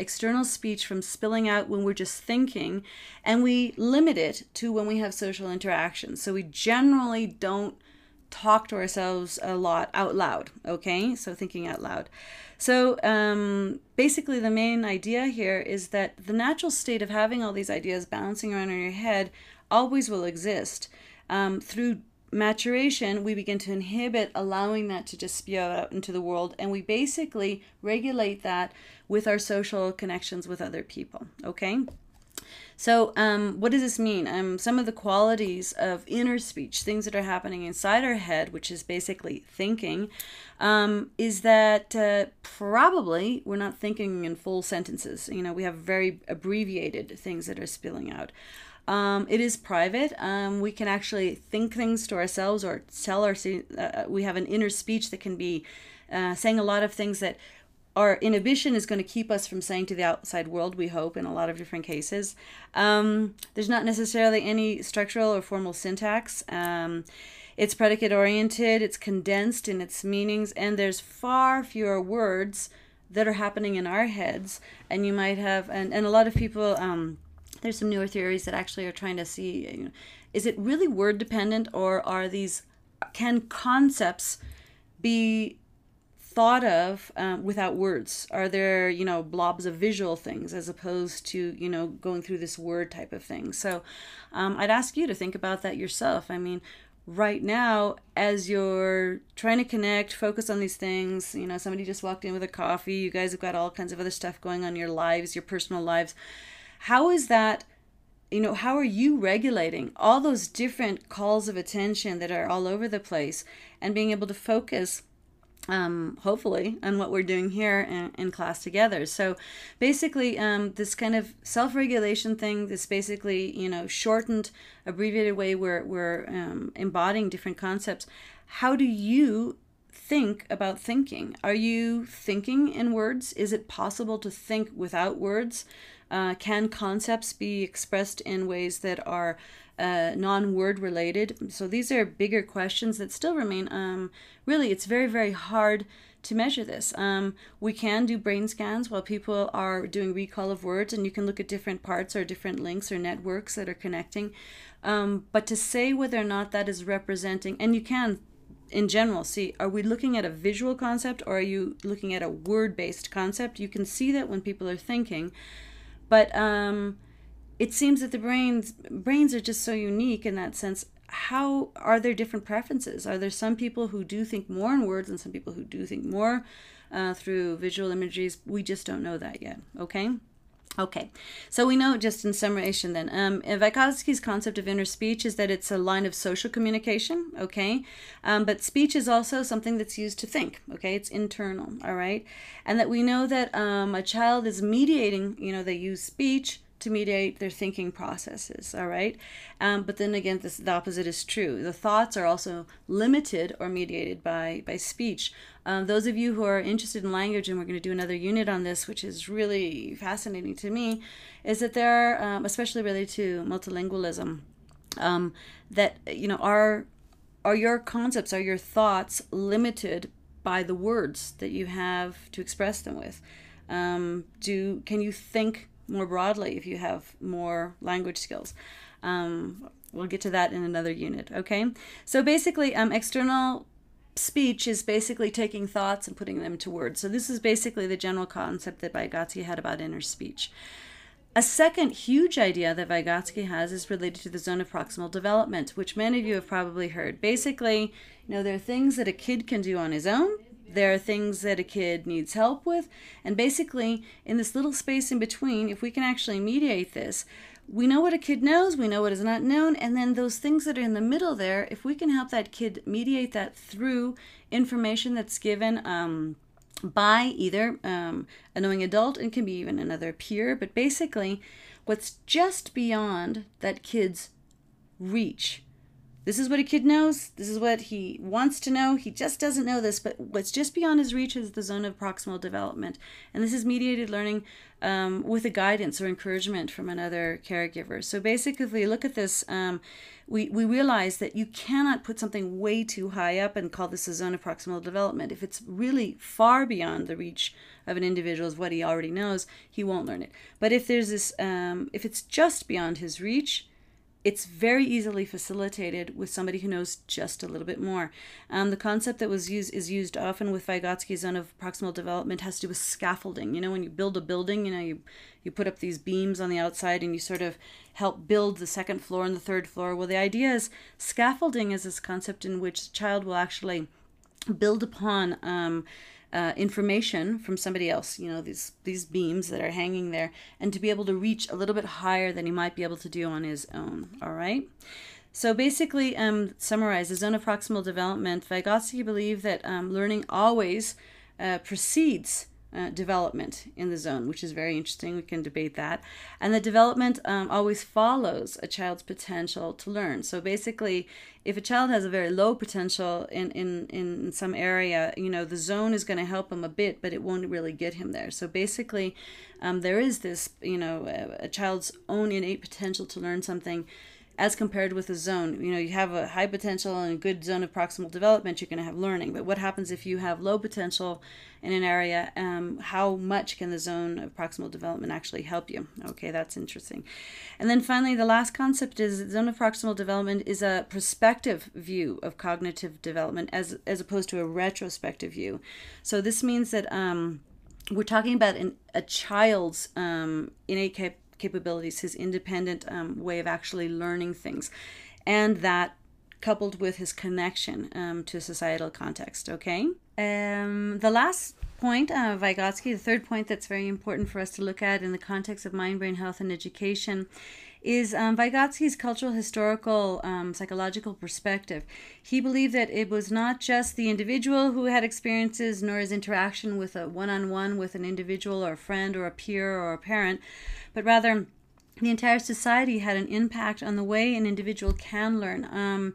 external speech from spilling out when we're just thinking, and we limit it to when we have social interactions. So we generally don't talk to ourselves a lot out loud, okay? So thinking out loud. So basically the main idea here is that the natural state of having all these ideas bouncing around in your head always will exist through maturation, we begin to inhibit allowing that to just spew out into the world, and we basically regulate that with our social connections with other people, okay? So what does this mean? Some of the qualities of inner speech, things that are happening inside our head, which is basically thinking, is that probably we're not thinking in full sentences. You know, we have very abbreviated things that are spilling out. It is private. We can actually think things to ourselves or tell we have an inner speech that can be saying a lot of things that our inhibition is going to keep us from saying to the outside world, we hope, in a lot of different cases. There's not necessarily any structural or formal syntax. It's predicate-oriented, it's condensed in its meanings, and there's far fewer words that are happening in our heads. And you might have, and a lot of people, there's some newer theories that actually are trying to see, you know, is it really word-dependent, or can concepts be thought of without words? Are there, you know, blobs of visual things as opposed to, you know, going through this word type of thing? So I'd ask you to think about that yourself. I mean, right now, as you're trying to connect, focus on these things, you know, somebody just walked in with a coffee, you guys have got all kinds of other stuff going on in your lives, your personal lives. How is that, you know, how are you regulating all those different calls of attention that are all over the place and being able to focus hopefully on what we're doing here in class together? So basically this kind of self-regulation thing, this basically, you know, shortened, abbreviated way we're embodying different concepts. How do you think about thinking? Are you thinking in words? Is it possible to think without words? Can concepts be expressed in ways that are non-word related? So these are bigger questions that still remain. Really, it's very, very hard to measure this. We can do brain scans while people are doing recall of words, and you can look at different parts or different links or networks that are connecting. But to say whether or not that is representing, and you can, in general, see, are we looking at a visual concept or are you looking at a word-based concept? You can see that when people are thinking. But it seems that the brains are just so unique in that sense. How are there different preferences? Are there some people who do think more in words and some people who do think more through visual images? We just don't know that yet, okay? Okay, so we know, just in summation then, Vygotsky's concept of inner speech is that it's a line of social communication, okay? But speech is also something that's used to think, okay? It's internal, all right? And that we know that a child is mediating, you know, they use speech to mediate their thinking processes, all right? But then again, the opposite is true. The thoughts are also limited or mediated by speech. Those of you who are interested in language, and we're going to do another unit on this, which is really fascinating to me, is that there are, especially related to multilingualism, that, you know, are your concepts, are your thoughts limited by the words that you have to express them with? Can you think more broadly if you have more language skills? We'll get to that in another unit, okay? So basically, external speech is basically taking thoughts and putting them to words. So this is basically the general concept that Vygotsky had about inner speech. A second huge idea that Vygotsky has is related to the zone of proximal development, which many of you have probably heard. Basically, you know, there are things that a kid can do on his own. There are things that a kid needs help with. And basically, in this little space in between, if we can actually mediate this, we know what a kid knows, we know what is not known, and then those things that are in the middle there, if we can help that kid mediate that through information that's given by either a knowing adult, and can be even another peer, but basically what's just beyond that kid's reach. This is what a kid knows. This is what he wants to know. He just doesn't know this, but what's just beyond his reach is the zone of proximal development. And this is mediated learning with a guidance or encouragement from another caregiver. So basically, if we look at this, we realize that you cannot put something way too high up and call this a zone of proximal development. If it's really far beyond the reach of an individual, is what he already knows, he won't learn it. But if there's this, if it's just beyond his reach, it's very easily facilitated with somebody who knows just a little bit more. The concept that is used often with Vygotsky's zone of proximal development has to do with scaffolding. When you build a building, you put up these beams on the outside and you sort of help build the second floor and the third floor. Well, the idea is scaffolding is this concept in which the child will actually build upon information from somebody else, these beams that are hanging there, and to be able to reach a little bit higher than he might be able to do on his own. All right. So basically, summarize the zone of proximal development. Vygotsky believed that learning always precedes development in the zone, which is very interesting. We can debate that. And the development always follows a child's potential to learn. So basically, if a child has a very low potential in some area, the zone is going to help him a bit, but it won't really get him there. So basically, there is this, a child's own innate potential to learn something as compared with a zone. You have a high potential and a good zone of proximal development, you're going to have learning. But what happens if you have low potential in an area? How much can the zone of proximal development actually help you? Okay, that's interesting. And then finally, the last concept is the zone of proximal development is a prospective view of cognitive development as opposed to a retrospective view. So this means that we're talking about a child's innate capabilities, his independent way of actually learning things, and that coupled with his connection to societal context. Okay. The last point, Vygotsky, the third point that's very important for us to look at in the context of mind, brain health, and education, is Vygotsky's cultural, historical, psychological perspective. He believed that it was not just the individual who had experiences, nor his interaction with a one-on-one with an individual or a friend or a peer or a parent, but rather the entire society had an impact on the way an individual can learn,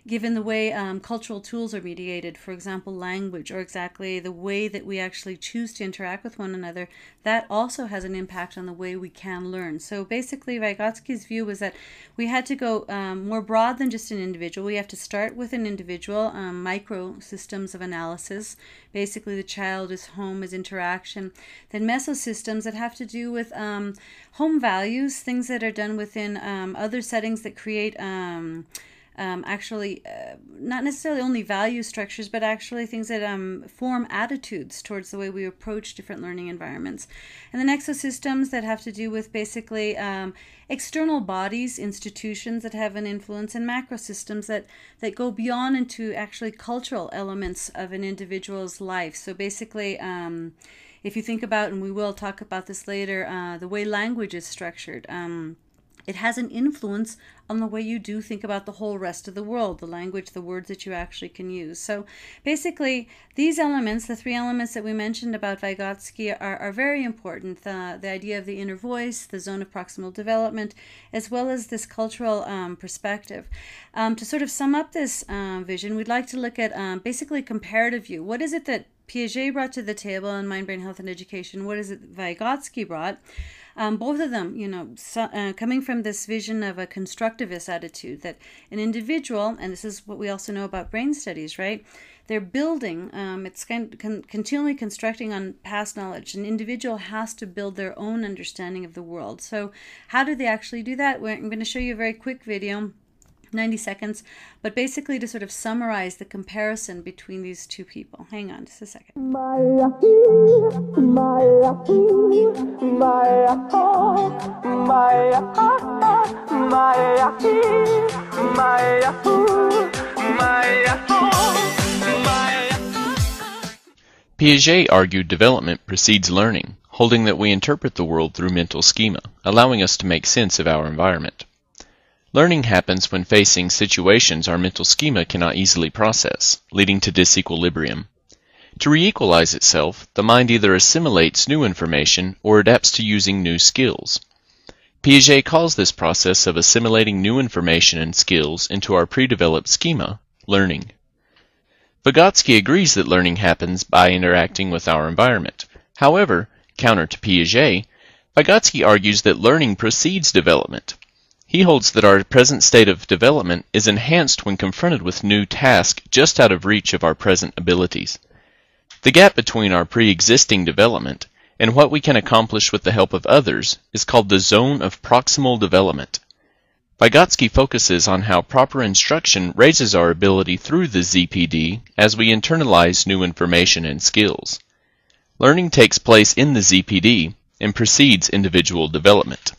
given the way cultural tools are mediated, for example, language, or exactly the way that we actually choose to interact with one another. That also has an impact on the way we can learn. So basically, Vygotsky's view was that we had to go more broad than just an individual. We have to start with an individual, micro systems of analysis, basically the child, his home, his interaction. Then mesosystems that have to do with home values, things that are done within other settings that create not necessarily only value structures, but actually things that form attitudes towards the way we approach different learning environments. And then exosystems that have to do with basically external bodies, institutions that have an influence, and macrosystems that go beyond into actually cultural elements of an individual's life. So basically, if you think about, and we will talk about this later, the way language is structured, it has an influence on the way you do think about the whole rest of the world, the language, the words that you actually can use. So basically, these elements, the three elements that we mentioned about Vygotsky, are very important. The idea of the inner voice, the zone of proximal development, as well as this cultural perspective. To sort of sum up this vision, we'd like to look at basically comparative view. What is it that Piaget brought to the table in Mind, Brain, Health, and Education? What is it Vygotsky brought? Both of them, coming from this vision of a constructivist attitude, that an individual, and this is what we also know about brain studies, right? They're building, it's continually constructing on past knowledge. An individual has to build their own understanding of the world. So how do they actually do that? I'm going to show you a very quick video, 90 seconds, but basically to sort of summarize the comparison between these two people. Hang on just a second. Piaget argued development precedes learning, holding that we interpret the world through mental schema, allowing us to make sense of our environment. Learning happens when facing situations our mental schema cannot easily process, leading to disequilibrium. To re-equalize itself, the mind either assimilates new information or adapts to using new skills. Piaget calls this process of assimilating new information and skills into our pre-developed schema learning. Vygotsky agrees that learning happens by interacting with our environment. However, counter to Piaget, Vygotsky argues that learning precedes development. He holds that our present state of development is enhanced when confronted with new tasks just out of reach of our present abilities. The gap between our pre-existing development and what we can accomplish with the help of others is called the zone of proximal development. Vygotsky focuses on how proper instruction raises our ability through the ZPD as we internalize new information and skills. Learning takes place in the ZPD and precedes individual development.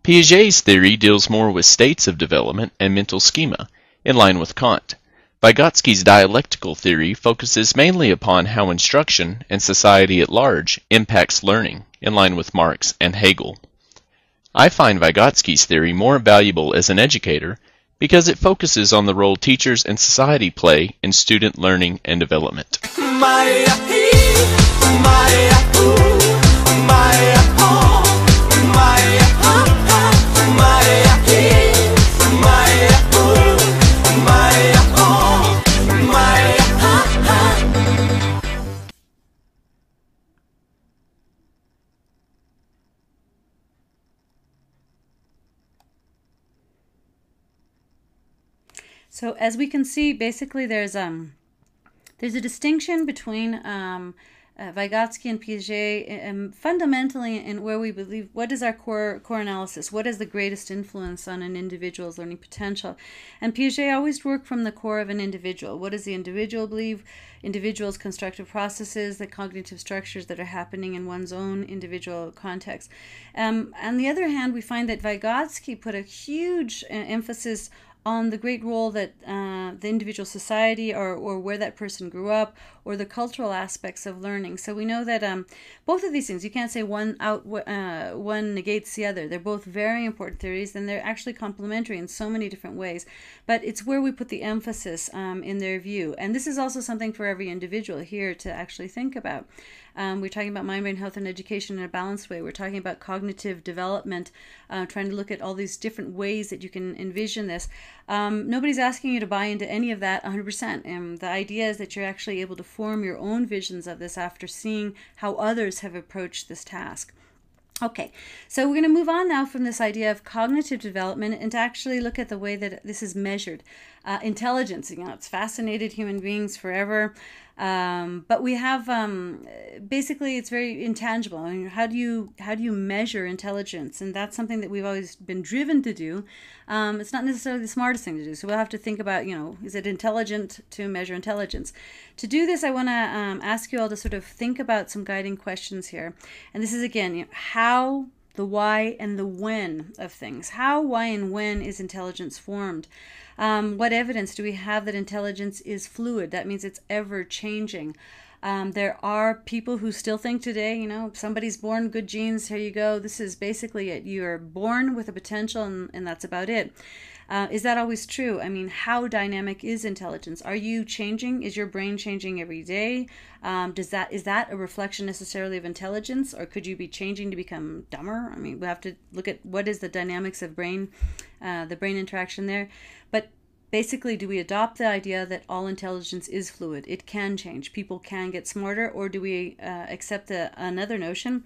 Piaget's theory deals more with states of development and mental schema, in line with Kant. Vygotsky's dialectical theory focuses mainly upon how instruction and society at large impacts learning, in line with Marx and Hegel. I find Vygotsky's theory more valuable as an educator because it focuses on the role teachers and society play in student learning and development. So as we can see, basically there's a distinction between Vygotsky and Piaget fundamentally in where we believe what is our core analysis, what is the greatest influence on an individual's learning potential. And Piaget always worked from the core of an individual. What does the individual believe? Individuals' constructive processes, the cognitive structures that are happening in one's own individual context. On the other hand, we find that Vygotsky put a huge emphasis on the great role that the individual society or where that person grew up or the cultural aspects of learning. So we know that both of these things, you can't say one negates the other. They're both very important theories and they're actually complementary in so many different ways. But it's where we put the emphasis in their view. And this is also something for every individual here to actually think about. We're talking about mind, brain, health, and education in a balanced way. We're talking about cognitive development, trying to look at all these different ways that you can envision this. Nobody's asking you to buy into any of that 100%. The idea is that you're actually able to form your own visions of this after seeing how others have approached this task. Okay, so we're going to move on now from this idea of cognitive development and to actually look at the way that this is measured. Intelligence, it's fascinated human beings forever. But we have basically it's very intangible. I mean, how do you measure intelligence? And that's something that we've always been driven to do. It's not necessarily the smartest thing to do. So we'll have to think about, is it intelligent to measure intelligence? To do this, I want to ask you all to sort of think about some guiding questions here. And this is again, how, the why, and the when of things. How, why, and when is intelligence formed? What evidence do we have that intelligence is fluid? That means it's ever changing. There are people who still think today, somebody's born good genes, here you go. This is basically it. You're born with a potential and that's about it. Is that always true? I mean, how dynamic is intelligence? Are you changing? Is your brain changing every day? Is that a reflection necessarily of intelligence, or could you be changing to become dumber? I mean, we have to look at what is the dynamics of the brain interaction there. But basically, do we adopt the idea that all intelligence is fluid? It can change. People can get smarter, or do we accept another notion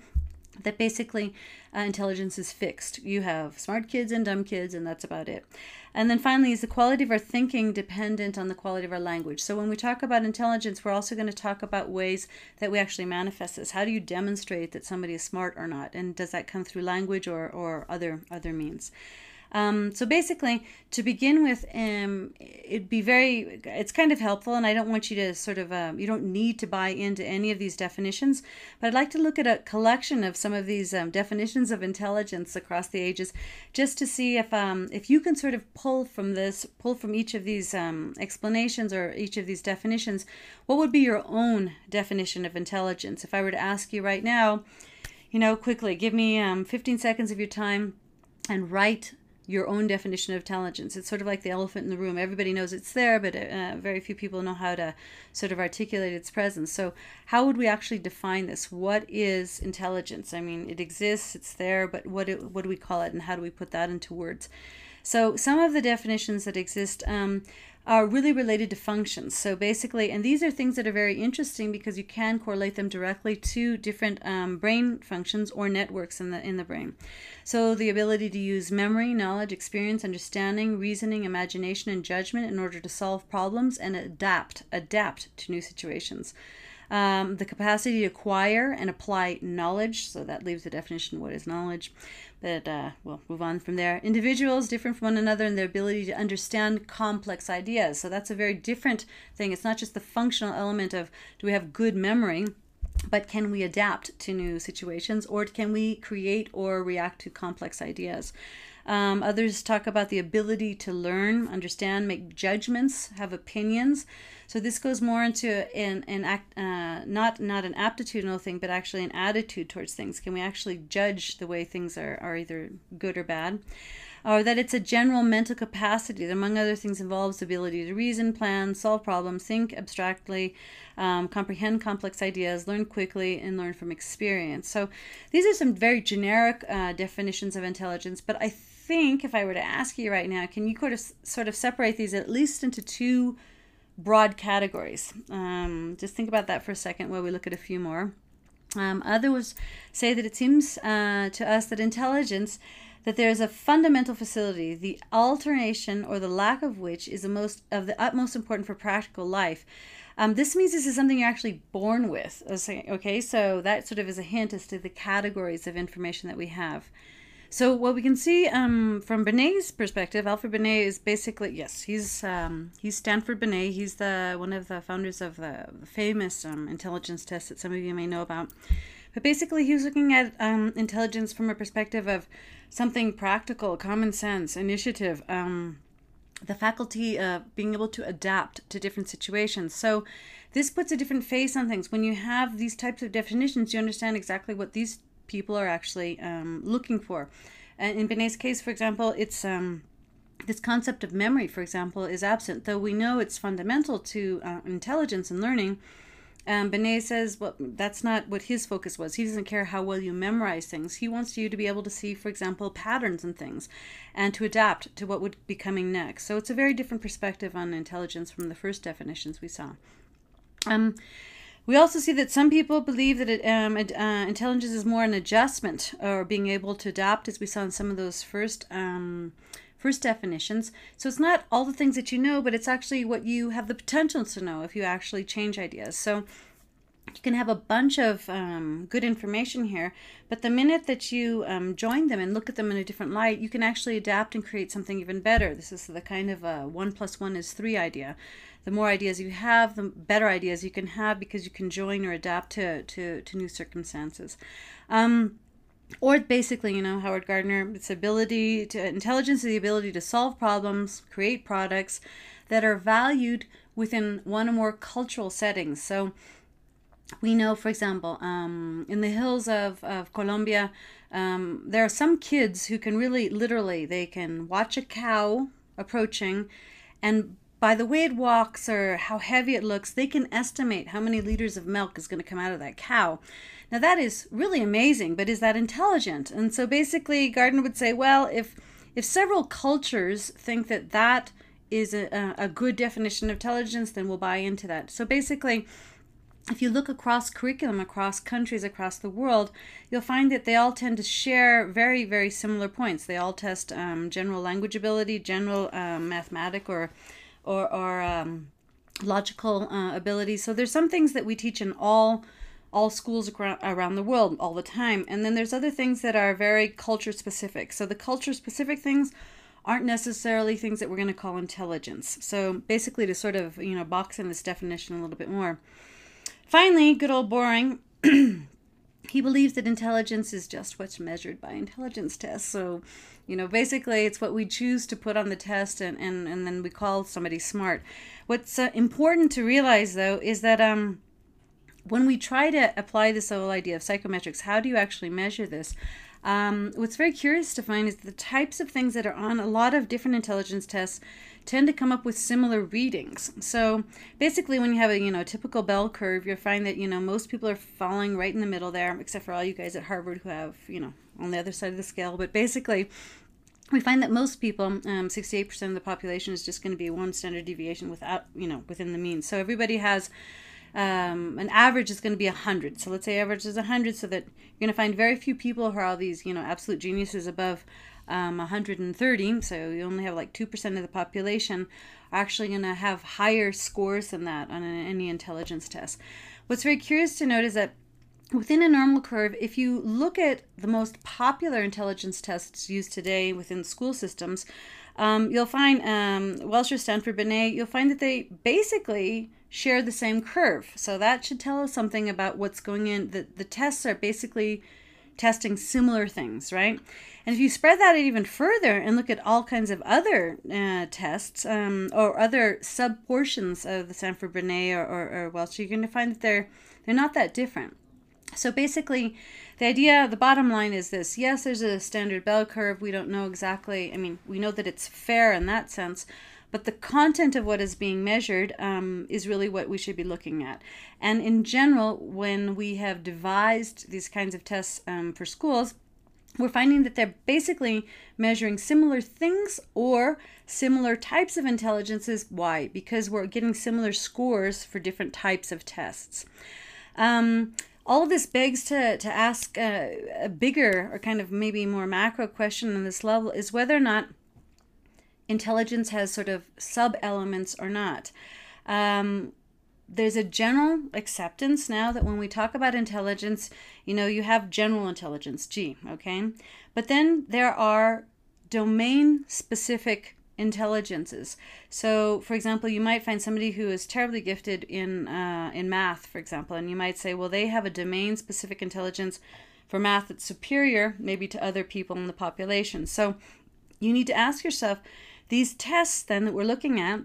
that basically intelligence is fixed? You have smart kids and dumb kids, and that's about it. And then finally, is the quality of our thinking dependent on the quality of our language? So when we talk about intelligence, we're also going to talk about ways that we actually manifest this. How do you demonstrate that somebody is smart or not? And does that come through language or other means? So basically, to begin with, it's kind of helpful, and I don't want you to sort of, you don't need to buy into any of these definitions, but I'd like to look at a collection of some of these definitions of intelligence across the ages, just to see if you can sort of pull from each of these explanations or each of these definitions, what would be your own definition of intelligence? If I were to ask you right now, quickly, give me 15 seconds of your time and write your own definition of intelligence. It's sort of like the elephant in the room. Everybody knows it's there, but very few people know how to sort of articulate its presence. So how would we actually define this? What is intelligence? I mean, it exists, it's there, but what do we call it, and how do we put that into words? So some of the definitions that exist are really related to functions. So basically, and these are things that are very interesting because you can correlate them directly to different brain functions or networks in the brain. So the ability to use memory, knowledge, experience, understanding, reasoning, imagination, and judgment in order to solve problems and adapt to new situations. the capacity to acquire and apply knowledge. So that leaves the definition, what is knowledge? But we'll move on from there. Individuals different from one another in their ability to understand complex ideas. So that's a very different thing. It's not just the functional element of do we have good memory, but can we adapt to new situations, or can we create or react to complex ideas? Others talk about the ability to learn, understand, make judgments, have opinions. So this goes more into not an aptitudinal thing, but actually an attitude towards things. Can we actually judge the way things are either good or bad? Or that it's a general mental capacity that, among other things, involves the ability to reason, plan, solve problems, think abstractly, comprehend complex ideas, learn quickly, and learn from experience. So these are some very generic definitions of intelligence, but I think if I were to ask you right now, can you sort of separate these at least into two broad categories? Just think about that for a second while we look at a few more. Others say that it seems to us that intelligence, that there is a fundamental facility, the alternation or the lack of which is of the utmost importance for practical life. This means this is something you're actually born with. Okay, so that sort of is a hint as to the categories of information that we have. So what we can see from Binet's perspective, Alfred Binet is basically, yes, he's Stanford Binet. He's one of the founders of the famous intelligence test that some of you may know about. But basically, he was looking at intelligence from a perspective of something practical, common sense, initiative, the faculty of being able to adapt to different situations. So this puts a different face on things. When you have these types of definitions, you understand exactly what these people are actually looking for. And in Binet's case, for example, it's this concept of memory, for example, is absent. Though we know it's fundamental to intelligence and learning, Binet says, well, that's not what his focus was. He doesn't care how well you memorize things. He wants you to be able to see, for example, patterns in things and to adapt to what would be coming next. So it's a very different perspective on intelligence from the first definitions we saw. We also see that some people believe that intelligence is more an adjustment or being able to adapt, as we saw in some of those first definitions. So it's not all the things that you know, but it's actually what you have the potential to know if you actually change ideas. So you can have a bunch of good information here, but the minute that you join them and look at them in a different light, you can actually adapt and create something even better. This is the kind of 1 + 1 is 3 idea. The more ideas you have, the better ideas you can have because you can join or adapt to new circumstances. Or basically, Howard Gardner, intelligence is the ability to solve problems, create products that are valued within one or more cultural settings. So we know, for example, in the hills of Colombia, there are some kids who can really, literally, they can watch a cow approaching, and by the way it walks or how heavy it looks, they can estimate how many liters of milk is going to come out of that cow. Now that is really amazing, but is that intelligent? And so basically Gardner would say, well, if several cultures think that is a good definition of intelligence, then we'll buy into that. So basically, if you look across curriculum, across countries, across the world, you'll find that they all tend to share very, very similar points. They all test general language ability, general mathematic or logical ability. So there's some things that we teach in all schools around the world all the time. And then there's other things that are very culture specific. So the culture specific things aren't necessarily things that we're going to call intelligence. So basically to sort of, box in this definition a little bit more. Finally, good old boring, he believes that intelligence is just what's measured by intelligence tests. So, basically it's what we choose to put on the test and then we call somebody smart. What's important to realize, though, is that when we try to apply this whole idea of psychometrics, how do you actually measure this? What's very curious to find is the types of things that are on a lot of different intelligence tests tend to come up with similar readings. So basically when you have a typical bell curve, you'll find that most people are falling right in the middle there, except for all you guys at Harvard who have on the other side of the scale. But basically we find that most people, 68% of the population, is just going to be one standard deviation within the mean. So everybody has an average is going to be 100. So let's say average is 100, so that you're going to find very few people who are all these, absolute geniuses above 130. So you only have like 2% of the population are actually going to have higher scores than that on any intelligence test. what's very curious to note is that within a normal curve, if you look at the most popular intelligence tests used today within school systems, you'll find Welsh, Stanford, Binet, you'll find that they basically share the same curve. So that should tell us something about what's going in. The tests are basically testing similar things, right? And if you spread that out even further and look at all kinds of other tests or other sub-portions of the Stanford, Binet, or Welsh, you're going to find that they're not that different. So basically, the bottom line is this. Yes, there's a standard bell curve. We don't know exactly, we know that it's fair in that sense, but the content of what is being measured is really what we should be looking at. And in general, when we have devised these kinds of tests for schools, we're finding that they're basically measuring similar things or similar types of intelligences. Why? Because we're getting similar scores for different types of tests. All of this begs to ask a bigger or kind of maybe more macro question on this level, is whether or not intelligence has sort of sub-elements or not. There's a general acceptance now that when we talk about intelligence, you have general intelligence, G, okay? But then there are domain-specific intelligences. So, for example, you might find somebody who is terribly gifted in math, for example, and you might say, well, they have a domain-specific intelligence for math that's superior maybe to other people in the population. So you need to ask yourself, these tests then that we're looking at,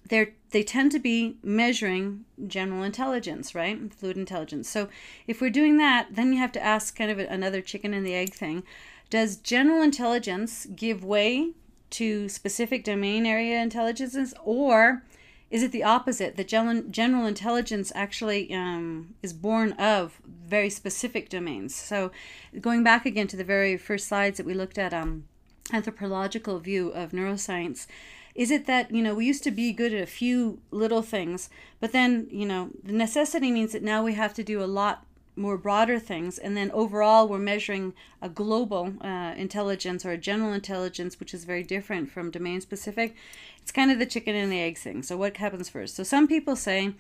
they tend to be measuring general intelligence, right? Fluid intelligence. So if we're doing that, then you have to ask kind of another chicken and the egg thing. Does general intelligence give way to specific domain area intelligences, or is it the opposite, that general intelligence actually is born of very specific domains? So going back again to the very first slides that we looked at, anthropological view of neuroscience, is it that, we used to be good at a few little things, but then, the necessity means that now we have to do a lot more broader things, and then overall we're measuring a global intelligence or a general intelligence, which is very different from domain specific. It's kind of the chicken and the egg thing. So what happens first? So some people say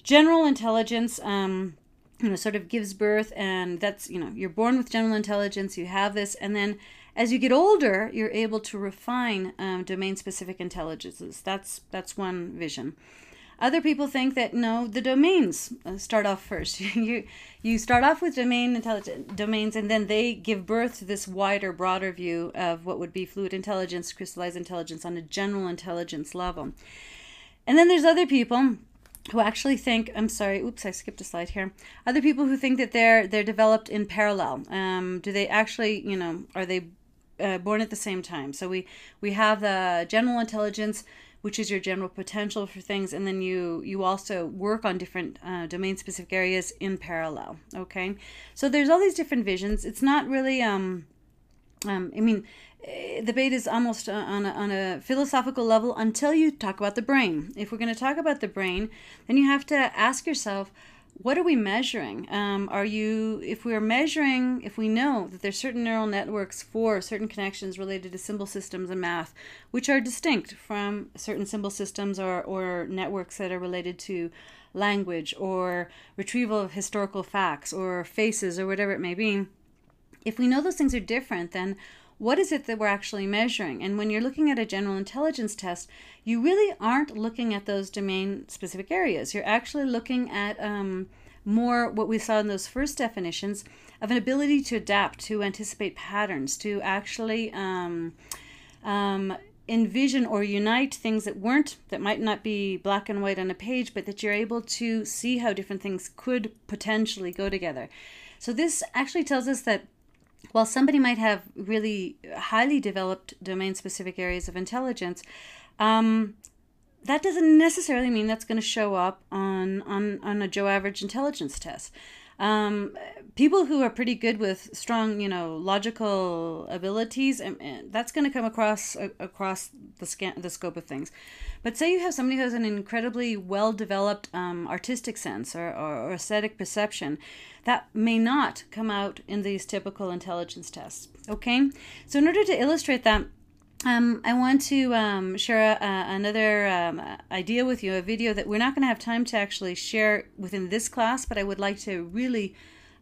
general intelligence sort of gives birth, and that's, you're born with general intelligence, you have this, and then as you get older, you're able to refine domain-specific intelligences. That's one vision. Other people think that, no, the domains start off first. You start off with domains, and then they give birth to this wider, broader view of what would be fluid intelligence, crystallized intelligence on a general intelligence level. And then there's other people who actually think, I skipped a slide here. Other people who think that they're developed in parallel. Do they actually, are they born at the same time? So we have the general intelligence, which is your general potential for things, and then you also work on different domain-specific areas in parallel, okay? So there's all these different visions. It's not really, debate is almost on a philosophical level until you talk about the brain. If we're going to talk about the brain, then you have to ask yourself, what are we measuring? If we know that there's certain neural networks for certain connections related to symbol systems and math, which are distinct from certain symbol systems or networks that are related to language or retrieval of historical facts or faces or whatever it may be, if we know those things are different, then what is it that we're actually measuring? And when you're looking at a general intelligence test, you really aren't looking at those domain-specific areas. You're actually looking at more what we saw in those first definitions of an ability to adapt, to anticipate patterns, to actually envision or unite things that might not be black and white on a page, but that you're able to see how different things could potentially go together. So this actually tells us that while somebody might have really highly developed domain-specific areas of intelligence, that doesn't necessarily mean that's going to show up on a Joe average intelligence test. People who are pretty good with strong, logical abilities, and that's going to come across the scope of things. But say you have somebody who has an incredibly well-developed artistic sense or aesthetic perception, that may not come out in these typical intelligence tests. Okay, so in order to illustrate that, I want to share another idea with you, a video that we're not going to have time to actually share within this class, but I would like to really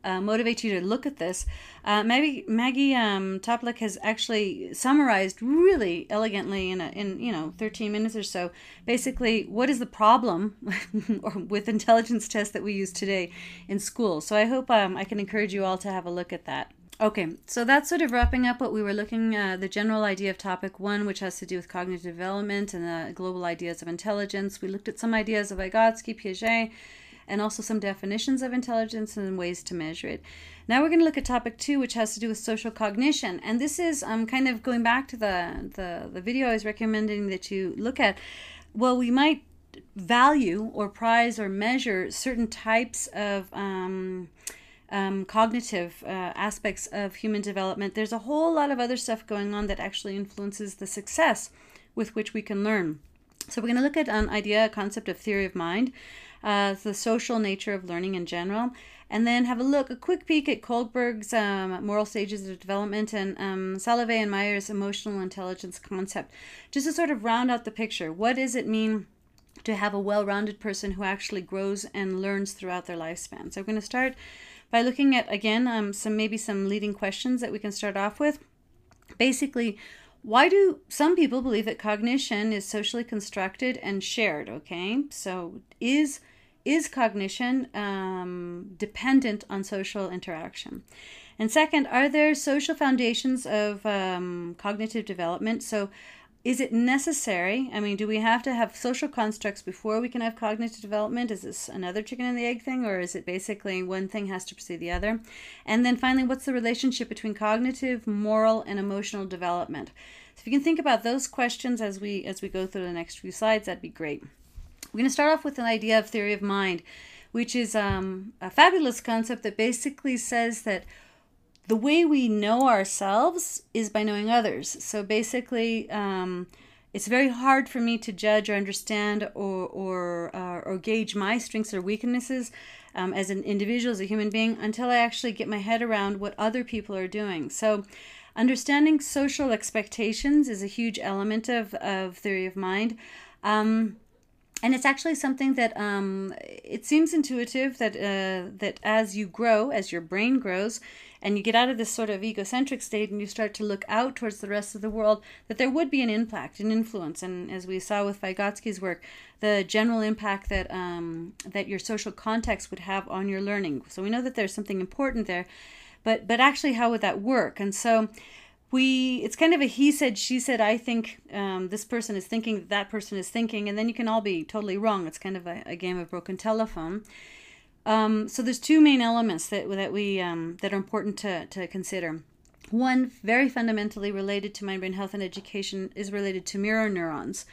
motivate you to look at this. Maggie Toplick has actually summarized really elegantly in 13 minutes or so, basically what is the problem with intelligence tests that we use today in school. So I hope I can encourage you all to have a look at that. Okay, so that's sort of wrapping up what we were looking at, the general idea of topic 1, which has to do with cognitive development and the global ideas of intelligence. We looked at some ideas of Vygotsky, Piaget, and also some definitions of intelligence and ways to measure it. Now we're going to look at topic 2, which has to do with social cognition. And this is kind of going back to the video I was recommending that you look at. Well, we might value or prize or measure certain types of cognitive aspects of human development. There's a whole lot of other stuff going on that actually influences the success with which we can learn. So we're going to look at an idea, a concept of theory of mind, the social nature of learning in general, and then have a quick peek at Kohlberg's moral stages of development and Salovey and Mayer's emotional intelligence concept, just to sort of round out the picture. What does it mean to have a well-rounded person who actually grows and learns throughout their lifespan? So we're going to start by looking at, again, some leading questions that we can start off with. Basically, why do some people believe that cognition is socially constructed and shared? Okay, so is cognition dependent on social interaction? And second, are there social foundations of cognitive development? So is it necessary? I mean, do we have to have social constructs before we can have cognitive development? Is this another chicken and the egg thing, or is it basically one thing has to precede the other? And then finally, what's the relationship between cognitive, moral, and emotional development? So if you can think about those questions as we go through the next few slides, that'd be great. We're going to start off with an idea of theory of mind, which is a fabulous concept that basically says that the way we know ourselves is by knowing others. So basically, it's very hard for me to judge or understand or gauge my strengths or weaknesses as an individual, as a human being, until I actually get my head around what other people are doing. So understanding social expectations is a huge element of theory of mind. And it's actually something that it seems intuitive that as you grow, as your brain grows, and you get out of this sort of egocentric state and you start to look out towards the rest of the world, that there would be an impact, an influence. And as we saw with Vygotsky's work, the general impact that that your social context would have on your learning. So we know that there's something important there, but actually how would that work? And so it's kind of a he said, she said, I think this person is thinking, that person is thinking, and then you can all be totally wrong. It's kind of a game of broken telephone. So there's two main elements that are important to consider. One, very fundamentally related to mind, brain health, and education, is related to mirror neurons.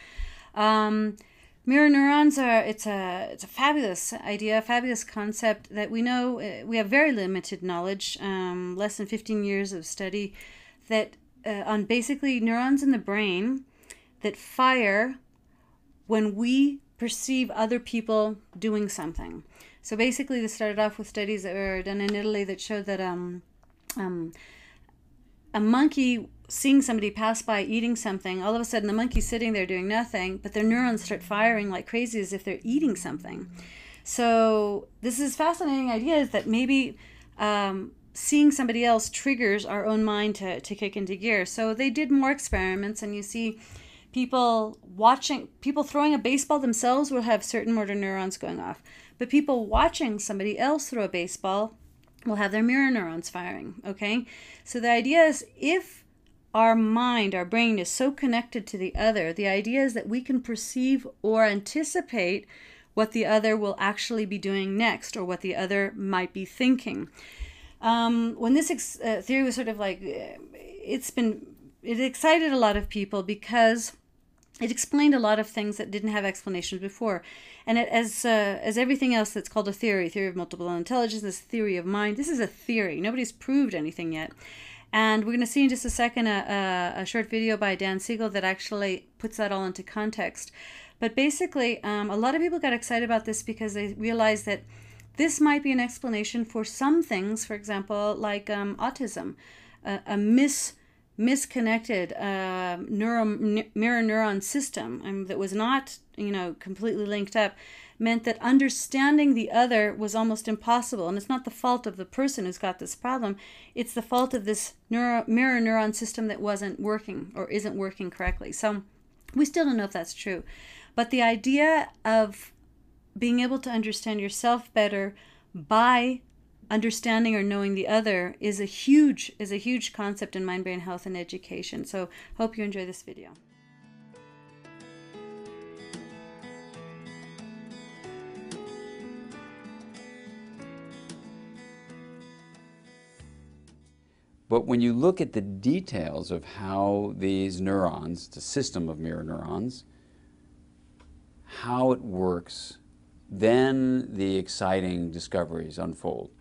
Mirror neurons it's a fabulous idea, a fabulous concept that we know we have very limited knowledge, less than 15 years of study, that on basically neurons in the brain that fire when we perceive other people doing something. So basically, this started off with studies that were done in Italy that showed that a monkey seeing somebody pass by eating something, all of a sudden the monkey's sitting there doing nothing, but their neurons start firing like crazy as if they're eating something. So this is fascinating idea, is that maybe seeing somebody else triggers our own mind to kick into gear. So they did more experiments, and you see people throwing a baseball themselves will have certain motor neurons going off. But people watching somebody else throw a baseball will have their mirror neurons firing, okay? So the idea is, if our mind, our brain is so connected to the other, the idea is that we can perceive or anticipate what the other will actually be doing next, or what the other might be thinking. When this theory was sort of like, it excited a lot of people because it explained a lot of things that didn't have explanations before. And as everything else that's called a theory of multiple intelligence, this theory of mind, this is a theory. Nobody's proved anything yet. And we're going to see in just a second a short video by Dan Siegel that actually puts that all into context. But basically, a lot of people got excited about this because they realized that this might be an explanation for some things, for example, like autism, a misconnected mirror neuron system that was not, completely linked up, meant that understanding the other was almost impossible. And it's not the fault of the person who's got this problem. It's the fault of this mirror neuron system that wasn't working or isn't working correctly. So we still don't know if that's true. But the idea of being able to understand yourself better by understanding or knowing the other is a huge concept in mind, brain health, and education. So hope you enjoy this video. But when you look at the details of how these neurons, the system of mirror neurons, how it works, then the exciting discoveries unfold.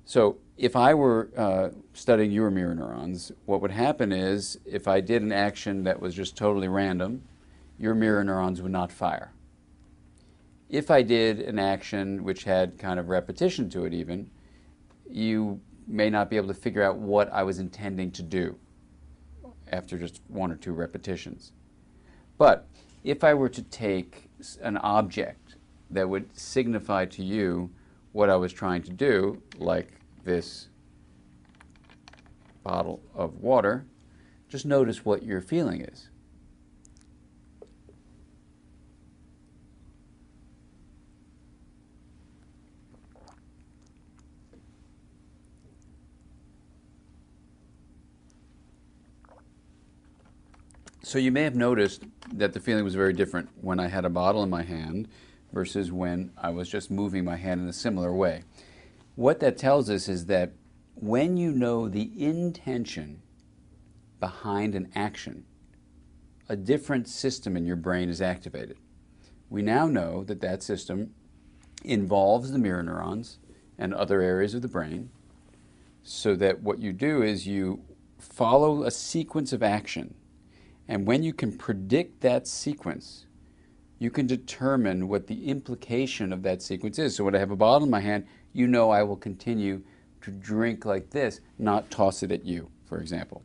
So if I were studying your mirror neurons, what would happen is if I did an action that was just totally random, your mirror neurons would not fire. If I did an action which had kind of repetition to it even, you may not be able to figure out what I was intending to do after just one or two repetitions. But if I were to take an object that would signify to you what I was trying to do, like this bottle of water, just notice what your feeling is. So you may have noticed that the feeling was very different when I had a bottle in my hand versus when I was just moving my hand in a similar way. What that tells us is that when you know the intention behind an action, a different system in your brain is activated. We now know that that system involves the mirror neurons and other areas of the brain, so that what you do is you follow a sequence of action. And when you can predict that sequence, you can determine what the implication of that sequence is. So when I have a bottle in my hand, you know I will continue to drink like this, not toss it at you, for example.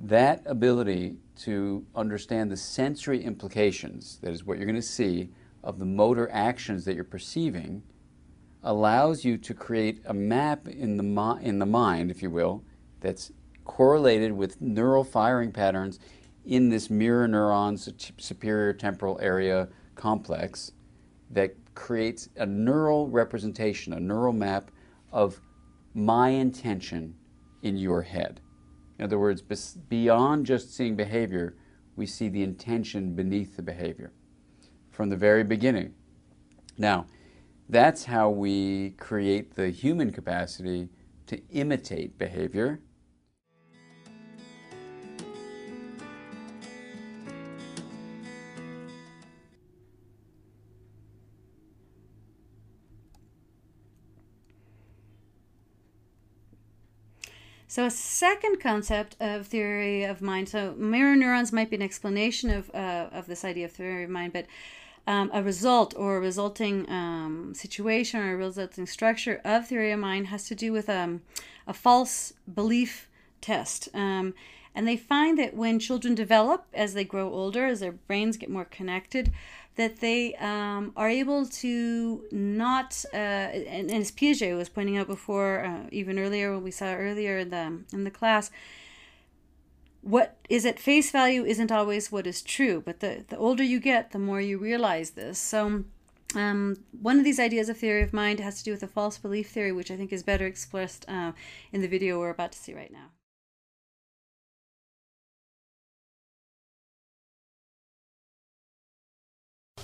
That ability to understand the sensory implications, that is what you're going to see, of the motor actions that you're perceiving, allows you to create a map in the mind, if you will, that's correlated with neural firing patterns in this mirror neurons superior temporal area complex that creates a neural representation, a neural map of my intention in your head. In other words, beyond just seeing behavior, we see the intention beneath the behavior from the very beginning. Now, that's how we create the human capacity to imitate behavior. So a second concept of theory of mind, so mirror neurons might be an explanation of this idea of theory of mind, but a result or a resulting situation or a resulting structure of theory of mind has to do with a false belief test. And they find that when children develop, as they grow older, as their brains get more connected, that they are able to not, and as Piaget was pointing out before, even earlier, when we saw earlier in the class, what is at face value isn't always what is true, but the older you get, the more you realize this. So one of these ideas of theory of mind has to do with a false belief theory, which I think is better expressed in the video we're about to see right now.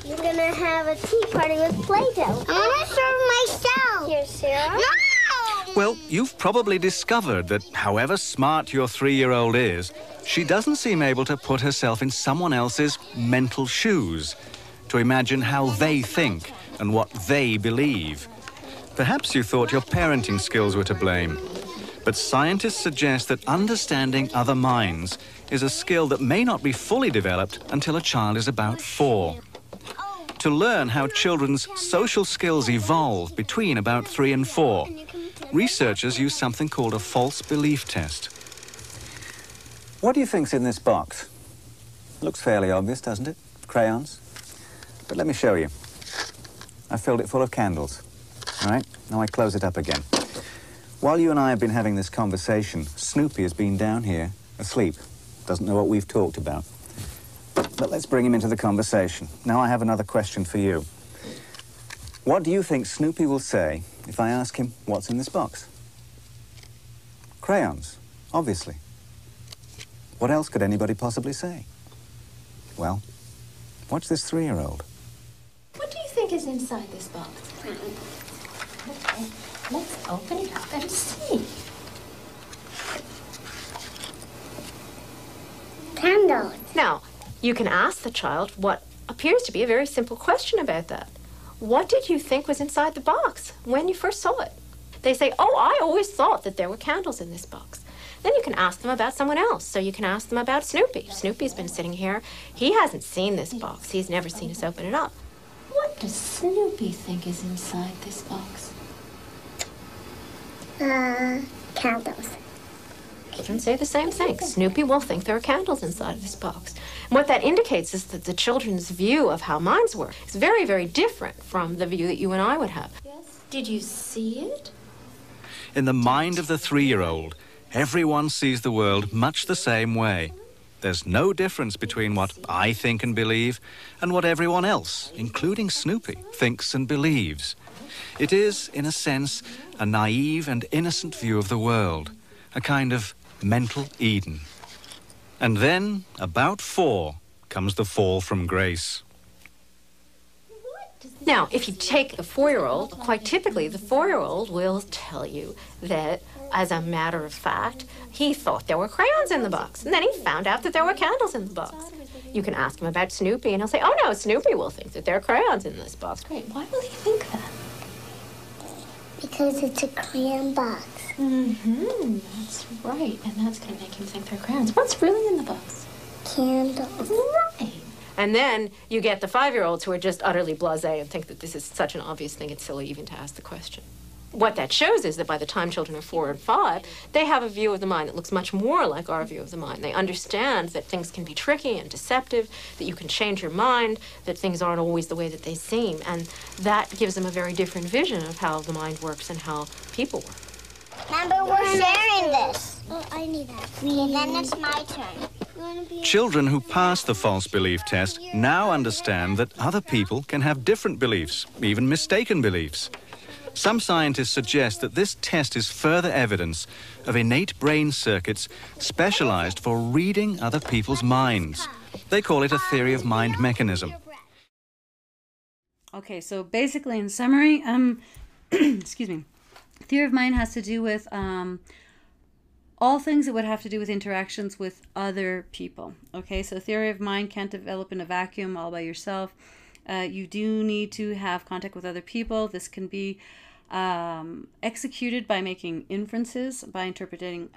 You're gonna have a tea party with Play-Doh. I wanna serve myself. Here, Sarah. No! Well, you've probably discovered that however smart your 3-year-old is, she doesn't seem able to put herself in someone else's mental shoes, to imagine how they think and what they believe. Perhaps you thought your parenting skills were to blame, but scientists suggest that understanding other minds is a skill that may not be fully developed until a child is about 4. To learn how children's social skills evolve between about 3 and 4, researchers use something called a false belief test. What do you think's in this box? Looks fairly obvious, doesn't it? Crayons. But let me show you. I filled it full of candles. All right, now I close it up again. While you and I have been having this conversation, Snoopy has been down here asleep. Doesn't know what we've talked about. But let's bring him into the conversation. Now I have another question for you. What do you think Snoopy will say if I ask him what's in this box? Crayons, obviously. What else could anybody possibly say? Well, watch this 3-year-old. What do you think is inside this box? Okay, let's open it up and see. Candles. Now, you can ask the child what appears to be a very simple question about that. What did you think was inside the box when you first saw it? They say, oh, I always thought that there were candles in this box. Then you can ask them about someone else. So you can ask them about Snoopy. Snoopy's been sitting here. He hasn't seen this box. He's never seen us open it up. What does Snoopy think is inside this box? Candles. You can say the same thing. Snoopy will think there are candles inside of this box. And what that indicates is that the children's view of how minds work is very, very different from the view that you and I would have. Yes. Did you see it? In the mind of the 3-year-old, everyone sees the world much the same way. There's no difference between what I think and believe and what everyone else, including Snoopy, thinks and believes. It is, in a sense, a naive and innocent view of the world, a kind of mental Eden. And then, about 4, comes the fall from grace. Now, if you take the 4-year-old, quite typically the 4-year-old will tell you that, as a matter of fact, he thought there were crayons in the box, and then he found out that there were candles in the box. You can ask him about Snoopy, and he'll say, oh no, Snoopy will think that there are crayons in this box. Great, why will he think that? Because it's a crayon box. Mm-hmm, that's right, and that's going to make him think they're crayons. What's really in the box? Candles. Right. And then you get the 5-year-olds who are just utterly blasé and think that this is such an obvious thing, it's silly even to ask the question. What that shows is that by the time children are 4 and 5, they have a view of the mind that looks much more like our view of the mind. They understand that things can be tricky and deceptive, that you can change your mind, that things aren't always the way that they seem. And that gives them a very different vision of how the mind works and how people work. Remember, we're sharing this. Oh, I need that. And then it's my turn. Children who pass the false belief test now understand that other people can have different beliefs, even mistaken beliefs. Some scientists suggest that this test is further evidence of innate brain circuits specialized for reading other people's minds. They call it a theory of mind mechanism. Okay, so basically, in summary, excuse me, theory of mind has to do with all things that would have to do with interactions with other people. Okay, so theory of mind can't develop in a vacuum all by yourself. You do need to have contact with other people. This can be executed by making inferences, by interpreting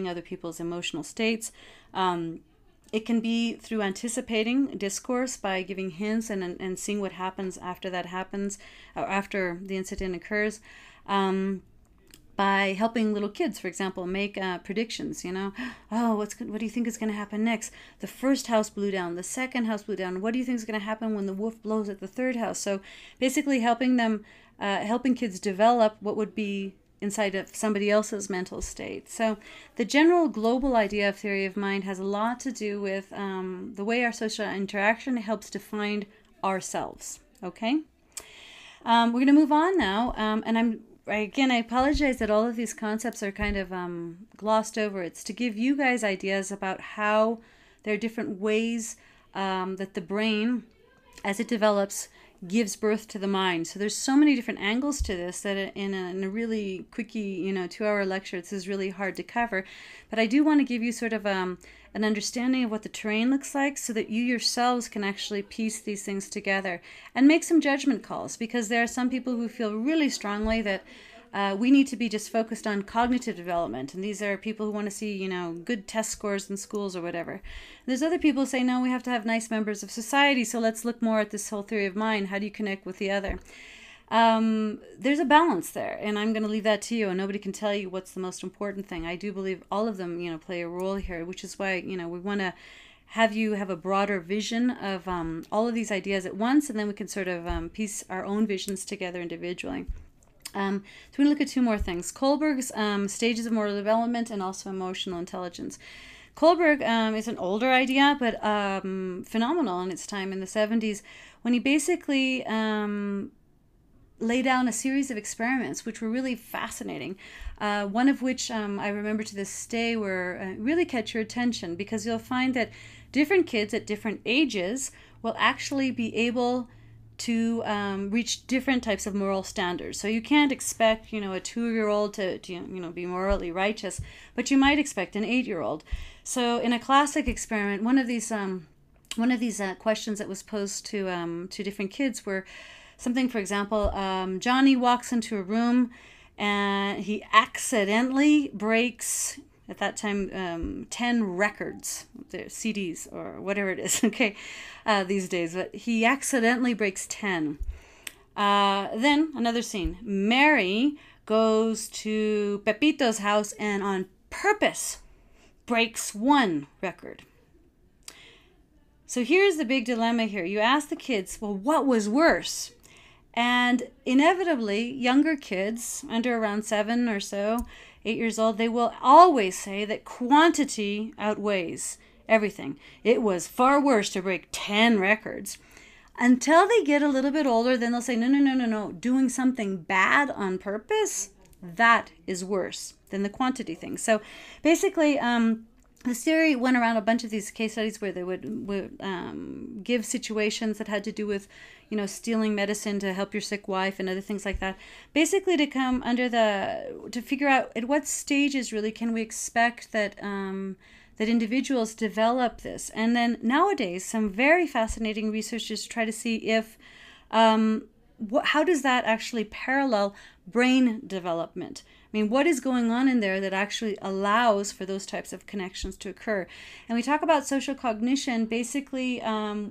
other people's emotional states. It can be through anticipating discourse by giving hints and seeing what happens after that happens, or after the incident occurs. By helping little kids, for example, make predictions, you know, oh, what do you think is going to happen next? The first house blew down, the second house blew down. What do you think is going to happen when the wolf blows at the third house? So basically helping kids develop what would be inside of somebody else's mental state. So the general global idea of theory of mind has a lot to do with the way our social interaction helps define ourselves, okay? We're going to move on now, and I apologize that all of these concepts are kind of glossed over. It's to give you guys ideas about how there are different ways that the brain, as it develops, gives birth to the mind. So there's so many different angles to this that in a really quickie, 2-hour lecture, this is really hard to cover. But I do want to give you sort of an understanding of what the terrain looks like so that you yourselves can actually piece these things together and make some judgment calls, because there are some people who feel really strongly that we need to be just focused on cognitive development. And these are people who want to see, good test scores in schools or whatever. And there's other people who say, no, we have to have nice members of society. So let's look more at this whole theory of mind. How do you connect with the other? there's a balance there, and I'm going to leave that to you, and nobody can tell you what's the most important thing. I do believe all of them, play a role here, which is why, we want to have you have a broader vision of all of these ideas at once, and then we can sort of piece our own visions together individually. So we look at two more things. Kohlberg's stages of moral development and also emotional intelligence. Kohlberg is an older idea, but phenomenal in its time in the 70s, when he basically lay down a series of experiments which were really fascinating. One of which I remember to this day were really catch your attention, because you'll find that different kids at different ages will actually be able to reach different types of moral standards. So you can't expect, a 2-year-old to be morally righteous, but you might expect an 8-year-old. So in a classic experiment, one of these questions that was posed to different kids were something, for example, Johnny walks into a room and he accidentally breaks, at that time, 10 records, CDs or whatever it is, okay, these days, but he accidentally breaks 10. Then another scene. Mary goes to Pepito's house and on purpose breaks 1 record. So here's the big dilemma here. You ask the kids, well, what was worse? And inevitably, younger kids, under around 7 or so, 8 years old, they will always say that quantity outweighs everything. It was far worse to break 10 records. Until they get a little bit older, then they'll say, no. Doing something bad on purpose, that is worse than the quantity thing. So basically, this theory went around a bunch of these case studies where they would give situations that had to do with, stealing medicine to help your sick wife and other things like that. Basically, to come under to figure out at what stages really can we expect that that individuals develop this. And then nowadays, some very fascinating researchers try to see if how does that actually parallel brain development. I mean, what is going on in there that actually allows for those types of connections to occur? And we talk about social cognition. Basically,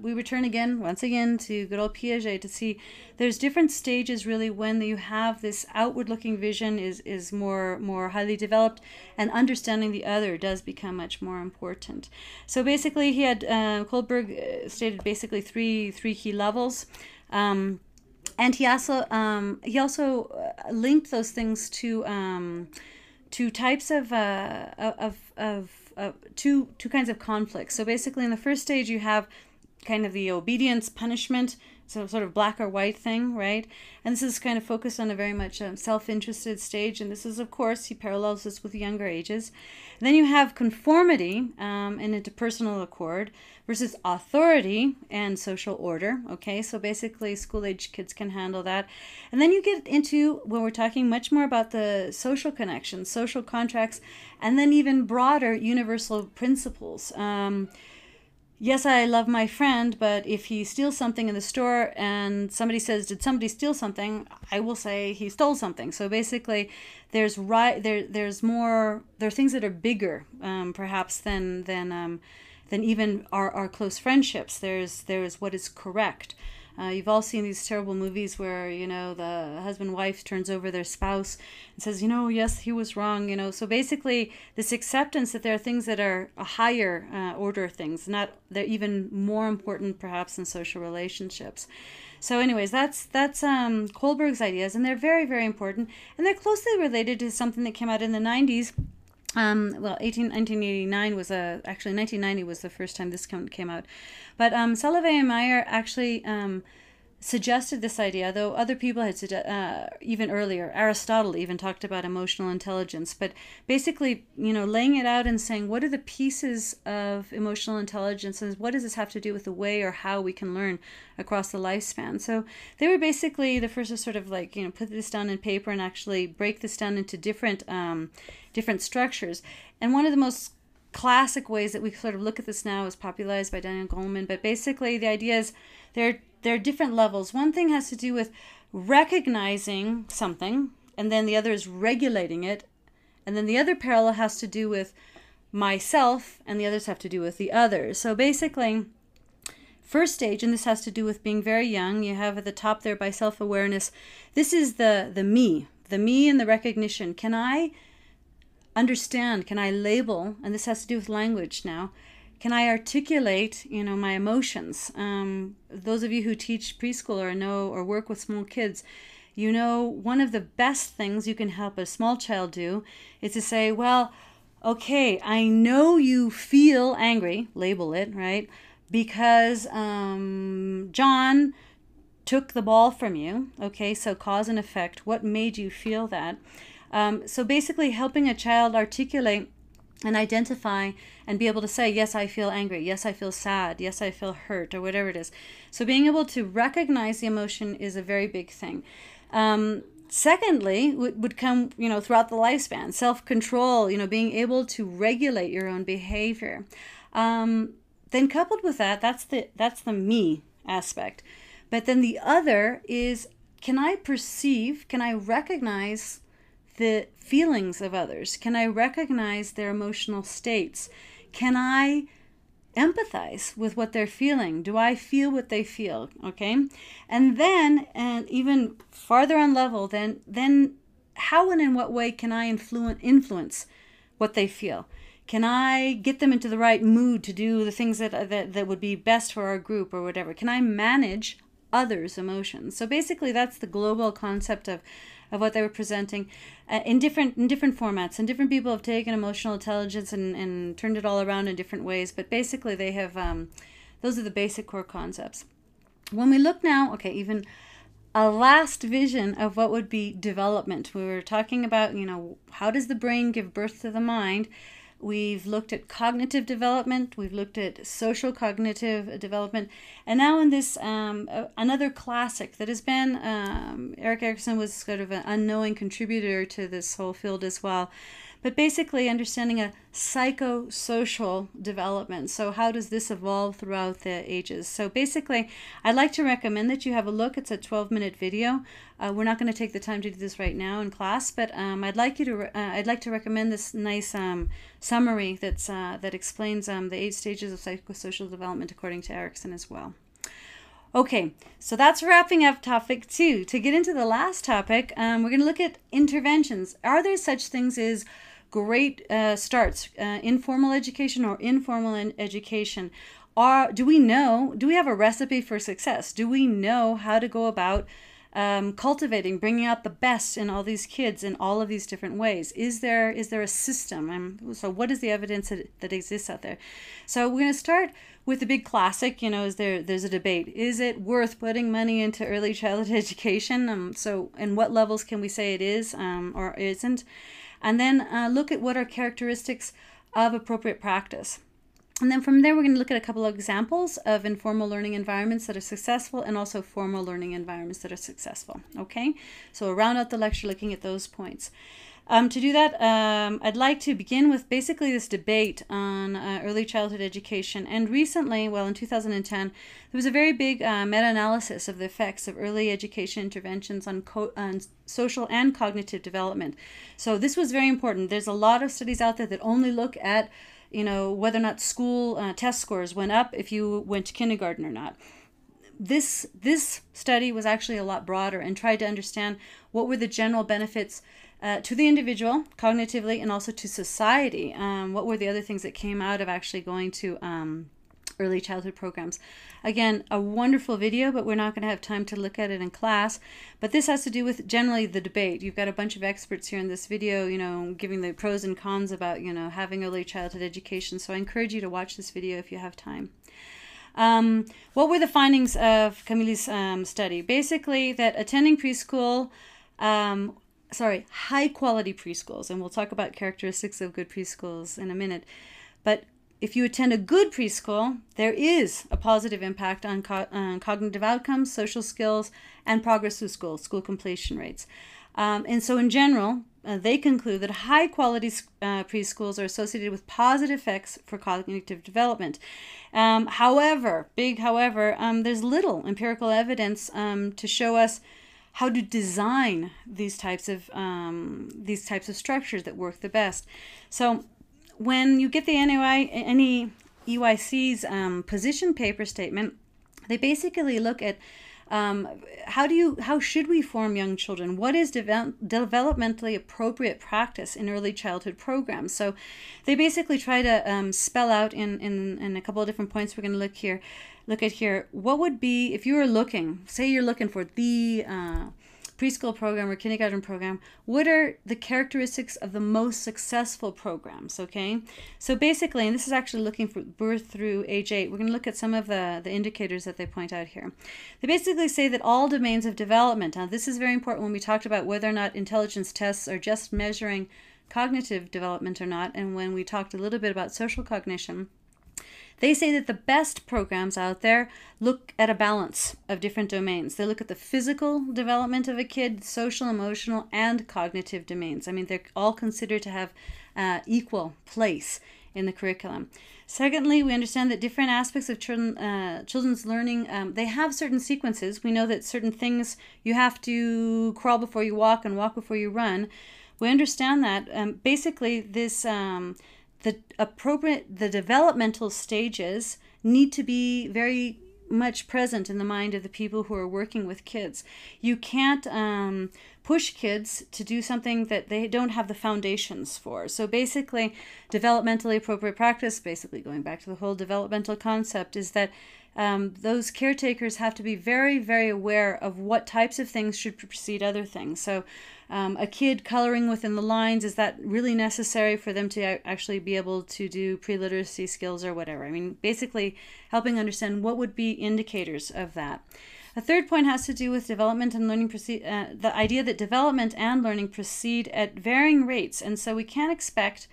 we return once again to good old Piaget to see there's different stages really when you have this outward-looking vision is more highly developed, and understanding the other does become much more important. So basically, he had Kohlberg stated basically three key levels. And he also linked those things to types of two kinds of conflicts. So basically, in the first stage, you have kind of the obedience punishment, so sort of black or white thing, right? And this is kind of focused on a very much self-interested stage. And this is, of course, he parallels this with younger ages. And then you have conformity and interpersonal accord versus authority and social order. Okay, so basically school-age kids can handle that. And then you get into when we're talking much more about the social connections, social contracts, and then even broader universal principles. Yes, I love my friend, but if he steals something in the store and somebody says, did somebody steal something? I will say he stole something. So basically, there are things that are bigger, perhaps, than even our close friendships. There's what is correct. You've all seen these terrible movies where, the husband-wife turns over their spouse and says, yes, he was wrong, So basically, this acceptance that there are things that are a higher order of things, they're even more important, perhaps, in social relationships. So anyways, that's Kohlberg's ideas, and they're very, very important. And they're closely related to something that came out in the 90s. 1989 was actually 1990 was the first time this came out. But Salovey and Mayer actually suggested this idea, though other people had even earlier. Aristotle even talked about emotional intelligence. But basically, laying it out and saying, what are the pieces of emotional intelligence, and what does this have to do with the way or how we can learn across the lifespan? So they were basically the first to sort of put this down in paper and actually break this down into different structures. And one of the most classic ways that we sort of look at this now is popularized by Daniel Goleman. But basically, the idea is there are different levels. One thing has to do with recognizing something, and then the other is regulating it. And then the other parallel has to do with myself, and the others have to do with the other. So basically, first stage, and this has to do with being very young. You have at the top there by self-awareness. This is the me and the recognition. Can I understand? Can I label? And this has to do with language now. Can I articulate, my emotions? Those of you who teach preschool or know or work with small kids, one of the best things you can help a small child do is to say, well, okay, I know you feel angry, label it, right? Because John took the ball from you. Okay, so cause and effect. What made you feel that? So basically helping a child articulate and identify and be able to say, yes, I feel angry. Yes, I feel sad. Yes, I feel hurt, or whatever it is. So being able to recognize the emotion is a very big thing. Secondly, would come, throughout the lifespan, self-control, being able to regulate your own behavior. Then coupled with that, that's the me aspect. But then the other is, can I recognize the feelings of others? Can I recognize their emotional states? Can I empathize with what they're feeling? Do I feel what they feel? Okay. And then, and even farther on level, then how and in what way can I influence what they feel? Can I get them into the right mood to do the things that would be best for our group or whatever? Can I manage others' emotions? So basically that's the global concept of what they were presenting in different formats, and different people have taken emotional intelligence and turned it all around in different ways, but basically they have those are the basic core concepts. When we look now, okay, even a last vision of what would be development. We were talking about, how does the brain give birth to the mind? We've looked at cognitive development, we've looked at social cognitive development, and now in this another classic that has been, Erik Erikson was sort of an unknowing contributor to this whole field as well, but basically understanding a psychosocial development. So how does this evolve throughout the ages? So basically, I'd like to recommend that you have a look. It's a 12-minute video. We're not going to take the time to do this right now in class, but I'd like to recommend this nice summary that explains the 8 stages of psychosocial development according to Erikson as well. Okay, so that's wrapping up topic 2. To get into the last topic, we're going to look at interventions. Are there such things as great starts, informal education or informal education? Do we have a recipe for success? Do we know how to go about cultivating, bringing out the best in all these kids in all of these different ways? Is there a system? So what is the evidence that exists out there? So we're going to start with the big classic, there's a debate. Is it worth putting money into early childhood education? So in what levels can we say it is or isn't? And then look at what are characteristics of appropriate practice. And then from there, we're going to look at a couple of examples of informal learning environments that are successful and also formal learning environments that are successful. Okay, so we'll round out the lecture looking at those points. To do that, I'd like to begin with basically this debate on early childhood education. And recently, in 2010, there was a very big meta-analysis of the effects of early education interventions on social and cognitive development. So this was very important. There's a lot of studies out there that only look at whether or not school test scores went up if you went to kindergarten or not. This study was actually a lot broader and tried to understand what were the general benefits to the individual cognitively and also to society. What were the other things that came out of actually going to early childhood programs? Again, a wonderful video, but we're not going to have time to look at it in class. But this has to do with generally the debate. You've got a bunch of experts here in this video, giving the pros and cons about, having early childhood education. So I encourage you to watch this video if you have time. What were the findings of Camille's study? Basically, that attending preschool, high quality preschools, and we'll talk about characteristics of good preschools in a minute, but if you attend a good preschool, there is a positive impact on cognitive outcomes, social skills, and progress through school completion rates. And so in general, they conclude that high-quality preschools are associated with positive effects for cognitive development. However, there's little empirical evidence to show us how to design these types of structures that work the best. So when you get the NEYC's position paper statement, They basically look at how should we form young children? What is developmentally appropriate practice in early childhood programs? So they basically try to spell out in a couple of different points we're going to look at here, what would be, if you were looking, say you're looking for the preschool program or kindergarten program, what are the characteristics of the most successful programs, okay? So basically, and this is actually looking for birth through age 8, we're going to look at some of the indicators that they point out here. They basically say that all domains of development, now this is very important when we talked about whether or not intelligence tests are just measuring cognitive development or not, and when we talked a little bit about social cognition, they say that the best programs out there look at a balance of different domains. They look at the physical development of a kid, social, emotional, and cognitive domains. I mean, they're all considered to have equal place in the curriculum. Secondly, we understand that different aspects of children's learning, they have certain sequences. We know that certain things, you have to crawl before you walk and walk before you run. We understand that basically this... The developmental stages need to be very much present in the mind of the people who are working with kids. You can't push kids to do something that they don't have the foundations for. So basically, developmentally appropriate practice, basically going back to the whole developmental concept, is that those caretakers have to be very, very aware of what types of things should precede other things. So a kid coloring within the lines, is that really necessary for them to actually be able to do pre-literacy skills or whatever? I mean, basically helping understand what would be indicators of that. A third point has to do with development and learning the idea that development and learning proceed at varying rates, and so we can't expect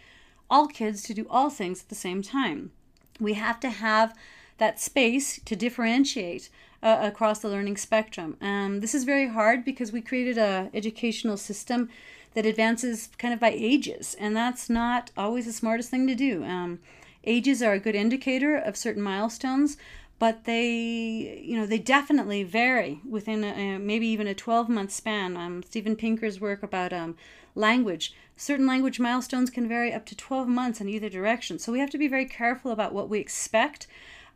all kids to do all things at the same time. We have to have that space to differentiate across the learning spectrum. This is very hard because we created an educational system that advances kind of by ages, and that's not always the smartest thing to do. Ages are a good indicator of certain milestones, but they definitely vary within maybe even a 12-month span. Steven Pinker's work about language. Certain language milestones can vary up to 12 months in either direction. So we have to be very careful about what we expect.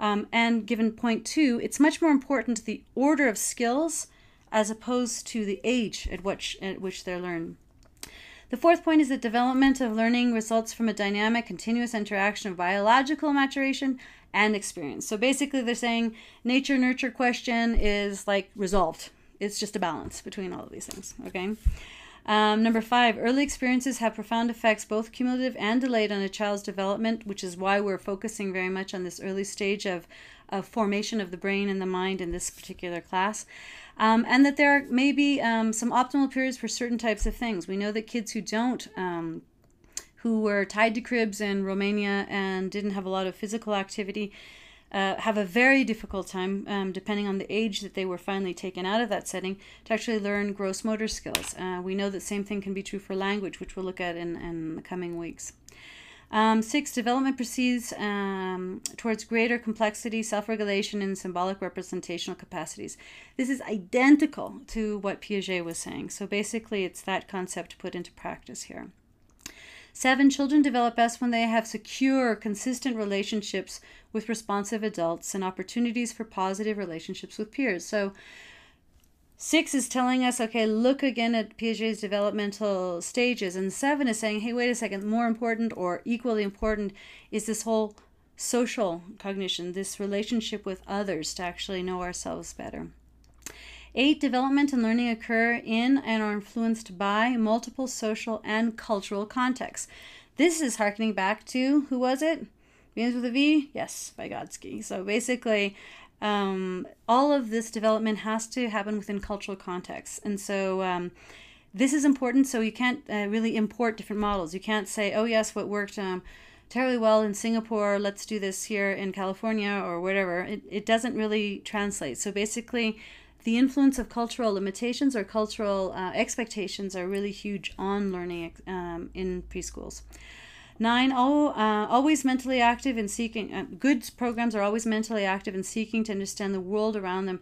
And given point 2, it's much more important the order of skills as opposed to the age at which they're learned. The fourth point is that development of learning results from a dynamic, continuous interaction of biological maturation and experience. So basically they're saying nature-nurture question is like resolved. It's just a balance between all of these things, okay? Number 5, early experiences have profound effects, both cumulative and delayed, on a child's development, which is why we're focusing very much on this early stage of formation of the brain and the mind in this particular class. And that there may be some optimal periods for certain types of things. We know that kids who were tied to cribs in Romania and didn't have a lot of physical activity have a very difficult time, depending on the age that they were finally taken out of that setting, to actually learn gross motor skills. We know that same thing can be true for language, which we'll look at in the coming weeks. 6, development proceeds towards greater complexity, self-regulation, and symbolic representational capacities. This is identical to what Piaget was saying. So basically, it's that concept put into practice here. 7, children develop best when they have secure, consistent relationships with responsive adults and opportunities for positive relationships with peers. So 6 is telling us, okay, look again at Piaget's developmental stages. And 7 is saying, hey, wait a second, more important or equally important is this whole social cognition, this relationship with others to actually know ourselves better. 8, development and learning occur in and are influenced by multiple social and cultural contexts. This is harkening back to, who was it? Begins with a V? Yes, Vygotsky. So basically, all of this development has to happen within cultural contexts. And so this is important, so you can't really import different models. You can't say, oh yes, what worked terribly well in Singapore, let's do this here in California or whatever. It doesn't really translate. So basically, the influence of cultural limitations or cultural expectations are really huge on learning in preschools. 9, always mentally active in seeking, good programs are always mentally active in seeking to understand the world around them.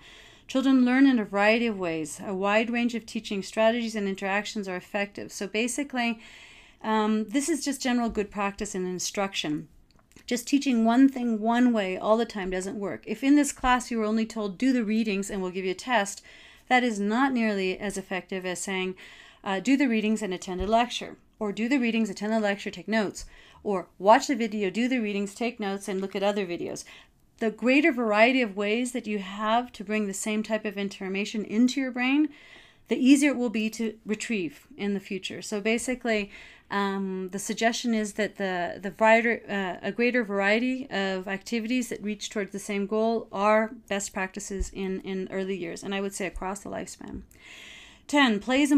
Children learn in a variety of ways. A wide range of teaching strategies and interactions are effective. So basically, this is just general good practice in instruction. Just teaching one thing one way all the time doesn't work. If in this class you were only told, do the readings and we'll give you a test, that is not nearly as effective as saying, do the readings and attend a lecture. Or do the readings, attend the lecture, take notes. Or watch the video, do the readings, take notes, and look at other videos. The greater variety of ways that you have to bring the same type of information into your brain, the easier it will be to retrieve in the future. So basically, the suggestion is that a greater variety of activities that reach towards the same goal are best practices in early years, and I would say across the lifespan. 10. Play is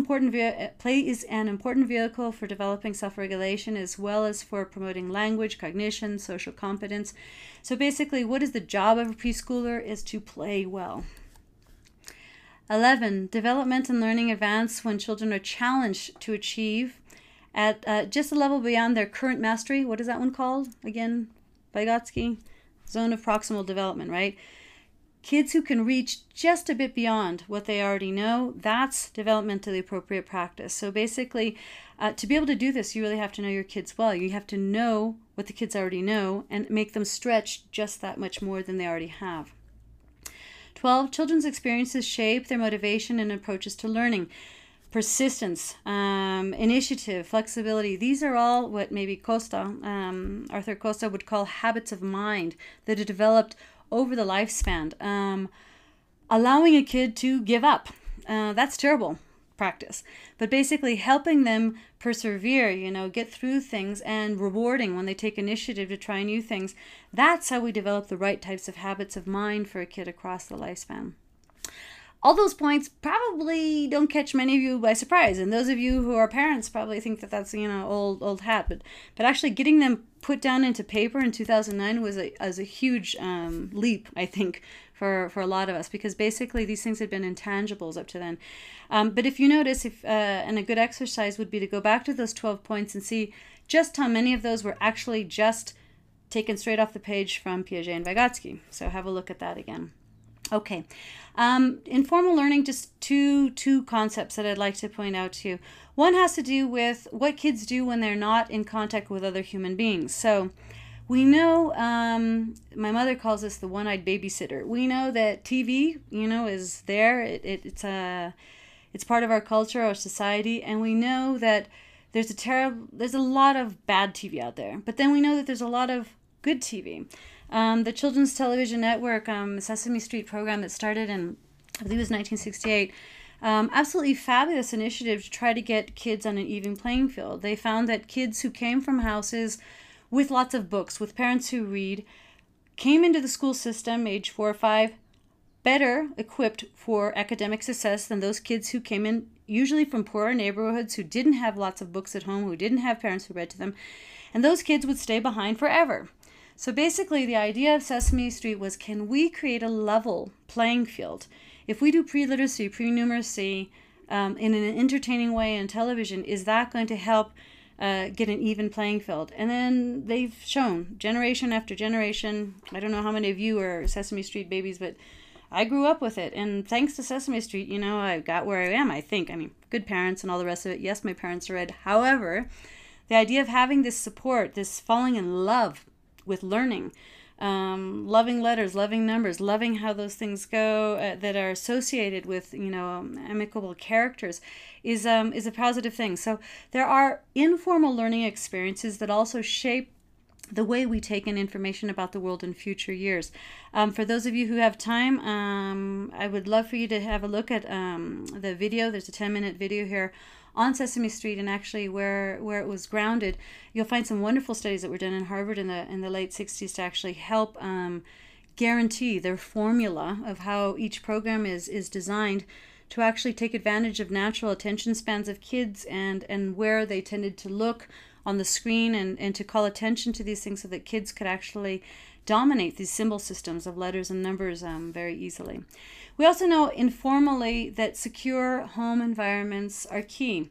an important vehicle for developing self-regulation as well as for promoting language, cognition, social competence. So basically, what is the job of a preschooler is to play well. 11. Development and learning advance when children are challenged to achieve at just a level beyond their current mastery. What is that one called? Again, Vygotsky? Zone of proximal development, right? Kids who can reach just a bit beyond what they already know, that's developmentally appropriate practice. So basically, to be able to do this, you really have to know your kids well. You have to know what the kids already know and make them stretch just that much more than they already have. 12. Children's experiences shape their motivation and approaches to learning. Persistence, initiative, flexibility, these are all what maybe Arthur Costa would call habits of mind that are developed over the lifespan. Allowing a kid to give up, that's terrible practice. But basically helping them persevere, get through things, and rewarding when they take initiative to try new things, that's how we develop the right types of habits of mind for a kid across the lifespan. All those points probably don't catch many of you by surprise, and those of you who are parents probably think that that's old hat. But actually getting them put down into paper in 2009 was a huge leap, I think, for a lot of us, because basically these things had been intangibles up to then. But if you notice, and a good exercise would be to go back to those 12 points and see just how many of those were actually just taken straight off the page from Piaget and Vygotsky. So have a look at that again. Okay, informal learning, just two concepts that I'd like to point out to you. One has to do with what kids do when they're not in contact with other human beings. So we know, my mother calls this the one-eyed babysitter. We know that TV, is there. It's part of our culture, our society, and we know that there's a lot of bad TV out there. But then we know that there's a lot of good TV. The Children's Television Network, Sesame Street program that started in, I believe it was 1968, absolutely fabulous initiative to try to get kids on an even playing field. They found that kids who came from houses with lots of books, with parents who read, came into the school system, age 4 or 5, better equipped for academic success than those kids who came in usually from poorer neighborhoods, who didn't have lots of books at home, who didn't have parents who read to them, and those kids would stay behind forever. So basically, the idea of Sesame Street was, can we create a level playing field? If we do pre-literacy, pre-numeracy in an entertaining way on television, is that going to help get an even playing field? And then they've shown, generation after generation, I don't know how many of you are Sesame Street babies, but I grew up with it. And thanks to Sesame Street, I got where I am, I think. I mean, good parents and all the rest of it. Yes, my parents read. However, the idea of having this support, this falling in love with learning, loving letters, loving numbers, loving how those things go that are associated with amicable characters is a positive thing. So there are informal learning experiences that also shape the way we take in information about the world in future years. For those of you who have time, I would love for you to have a look at the video. There's a 10-minute video here on Sesame Street, and actually where it was grounded. You'll find some wonderful studies that were done in Harvard in the late 60s to actually help guarantee their formula of how each program is designed to actually take advantage of natural attention spans of kids and where they tended to look on the screen and to call attention to these things so that kids could actually dominate these symbol systems of letters and numbers very easily. We also know informally that secure home environments are key.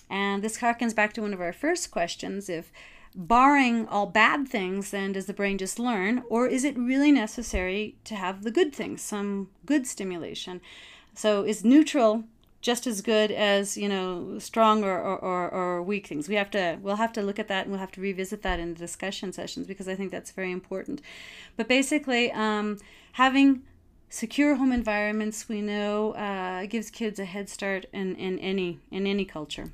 And this harkens back to one of our first questions. If barring all bad things, then does the brain just learn? Or is it really necessary to have the good things, some good stimulation? So is neutral just as good as, you know, strong or weak things. We'll have to look at that, and we'll have to revisit that in the discussion sessions, because I think that's very important. But basically, having secure home environments, we know, gives kids a head start in any culture.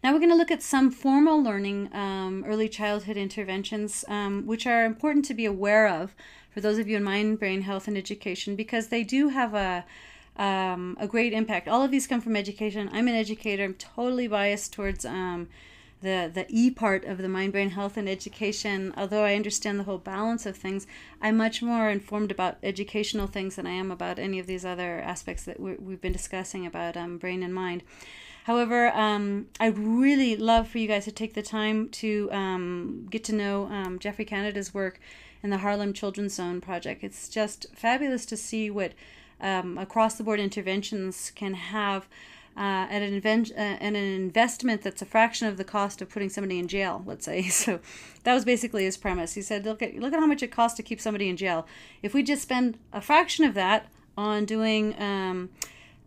Now we're going to look at some formal learning, early childhood interventions, which are important to be aware of for those of you in mind, brain health, and education, because they do have a great impact. All of these come from education. I'm an educator. I'm totally biased towards the E part of the mind, brain health, and education. Although I understand the whole balance of things, I'm much more informed about educational things than I am about any of these other aspects that we've been discussing about brain and mind. However, I'd really love for you guys to take the time to get to know Jeffrey Canada's work in the Harlem Children's Zone project. It's just fabulous to see what across-the-board interventions can have at an investment that's a fraction of the cost of putting somebody in jail, let's say. So that was basically his premise. He said, look at how much it costs to keep somebody in jail. If we just spend a fraction of that on doing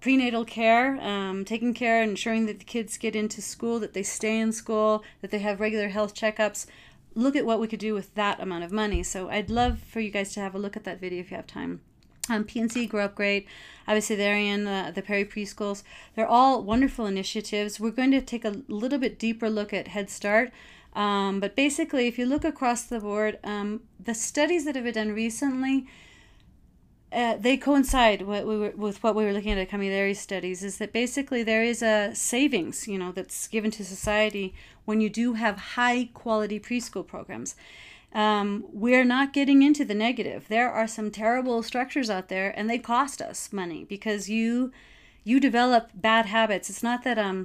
prenatal care, taking care, ensuring that the kids get into school, that they stay in school, that they have regular health checkups, look at what we could do with that amount of money. So I'd love for you guys to have a look at that video if you have time. PNC Grow Up Great, obviously they're in the Perry preschools. They're all wonderful initiatives. We're going to take a little bit deeper look at Head Start. But basically, if you look across the board, the studies that have been done recently, they coincide with what we were looking at Camilleri's studies, is that basically there is a savings, you know, that's given to society when you do have high quality preschool programs. We're not getting into the negative. There are some terrible structures out there, and they cost us money because you develop bad habits. It's not that, I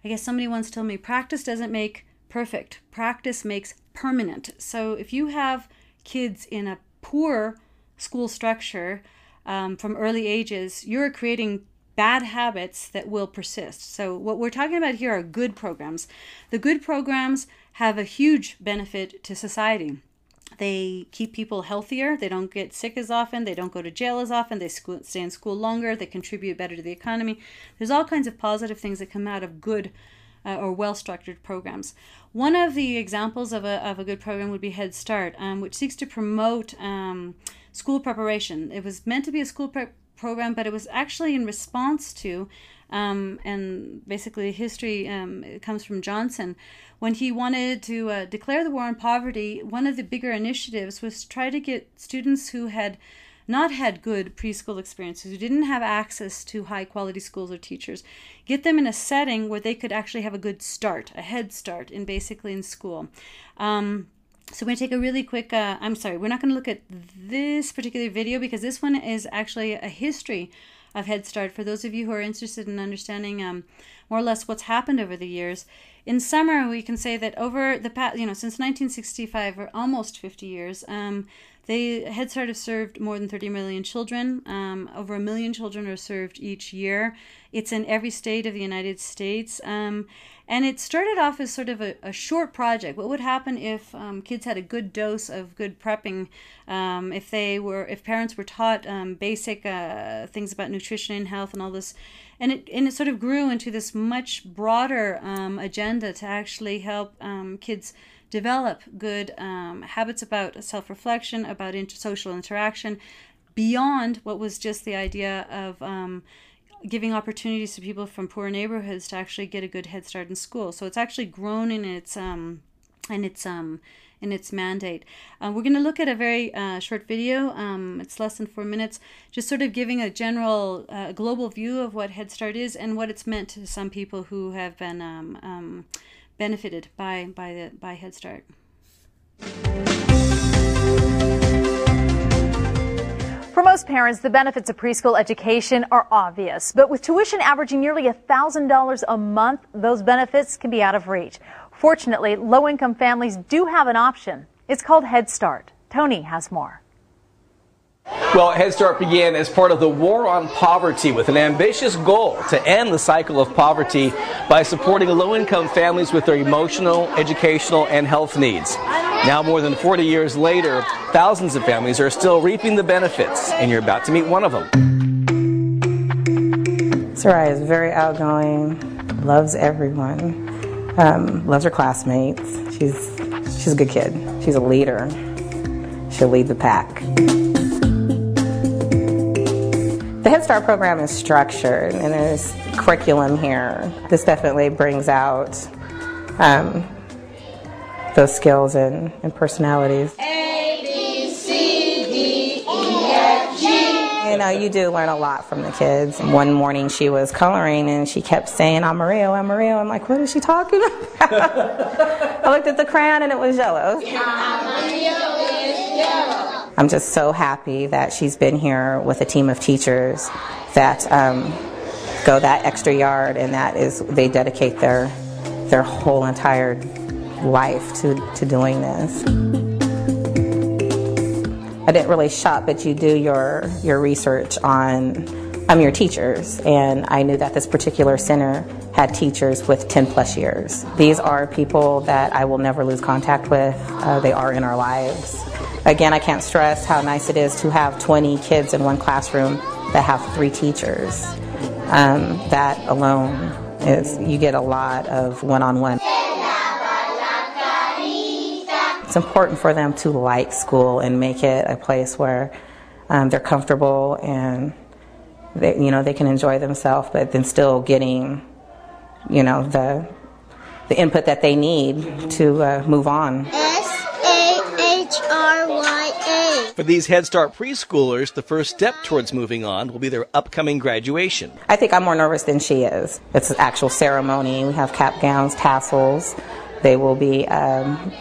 guess somebody once told me, practice doesn't make perfect. Practice makes permanent. So if you have kids in a poor school structure from early ages, you're creating bad habits that will persist. So what we're talking about here are good programs. The good programs have a huge benefit to society. They keep people healthier. They don't get sick as often. They don't go to jail as often. They stay in school longer. They contribute better to the economy. There's all kinds of positive things that come out of good or well-structured programs. One of the examples of a good program would be Head Start, which seeks to promote school preparation. It was meant to be a school prep program, but it was actually in response to, and basically history it comes from Johnson, when he wanted to declare the war on poverty. One of the bigger initiatives was to try to get students who had not had good preschool experiences, who didn't have access to high quality schools or teachers, get them in a setting where they could actually have a good start, a head start in school. So we're going to take a really quick, I'm sorry, we're not going to look at this particular video because this one is actually a history of Head Start for those of you who are interested in understanding more or less what's happened over the years. In summary, we can say that over the past, since 1965, or almost 50 years, Head Start has served more than 30 million children. Over 1 million children are served each year. It's in every state of the United States. And it started off as sort of a short project. What would happen if kids had a good dose of good prepping, if parents were taught basic things about nutrition and health and all this, and it sort of grew into this much broader agenda to actually help kids develop good habits about self-reflection, about social interaction, beyond what was just the idea of giving opportunities to people from poor neighborhoods to actually get a good head start in school. So it's actually grown in its mandate. We're going to look at a very short video. It's less than 4 minutes, just sort of giving a general global view of what Head Start is and what it's meant to some people who have been benefited by Head Start. For most parents, the benefits of preschool education are obvious, but with tuition averaging nearly $1,000 a month, those benefits can be out of reach. Fortunately, low-income families do have an option. It's called Head Start. Tony has more. Well, Head Start began as part of the war on poverty with an ambitious goal to end the cycle of poverty by supporting low-income families with their emotional, educational, and health needs. Now, more than 40 years later, thousands of families are still reaping the benefits, and you're about to meet one of them. Soraya is very outgoing, loves everyone, loves her classmates. She's a good kid. She's a leader. She'll lead the pack. The Head Start program is structured, and there's curriculum here. This definitely brings out those skills and personalities. A, B, C, D, E, F, G. You know, you do learn a lot from the kids. One morning she was coloring and she kept saying, Amarillo, Amarillo. I'm like, what is she talking about? I looked at the crayon and it was yellow. Amarillo is yellow. I'm just so happy that she's been here with a team of teachers that go that extra yard, and that is, they dedicate their whole entire life to doing this. I didn't really shop, but you do your research on your teachers, and I knew that this particular center had teachers with 10 plus years. These are people that I will never lose contact with. They are in our lives. Again, I can't stress how nice it is to have 20 kids in one classroom that have 3 teachers. That alone is, you get a lot of one-on-one. It's important for them to like school and make it a place where they're comfortable and they can enjoy themselves, but then still getting the input that they need to move on. S-A-H-R-Y-A. For these Head Start preschoolers, the first step towards moving on will be their upcoming graduation. I think I'm more nervous than she is. It's an actual ceremony. We have cap gowns, tassels. They will be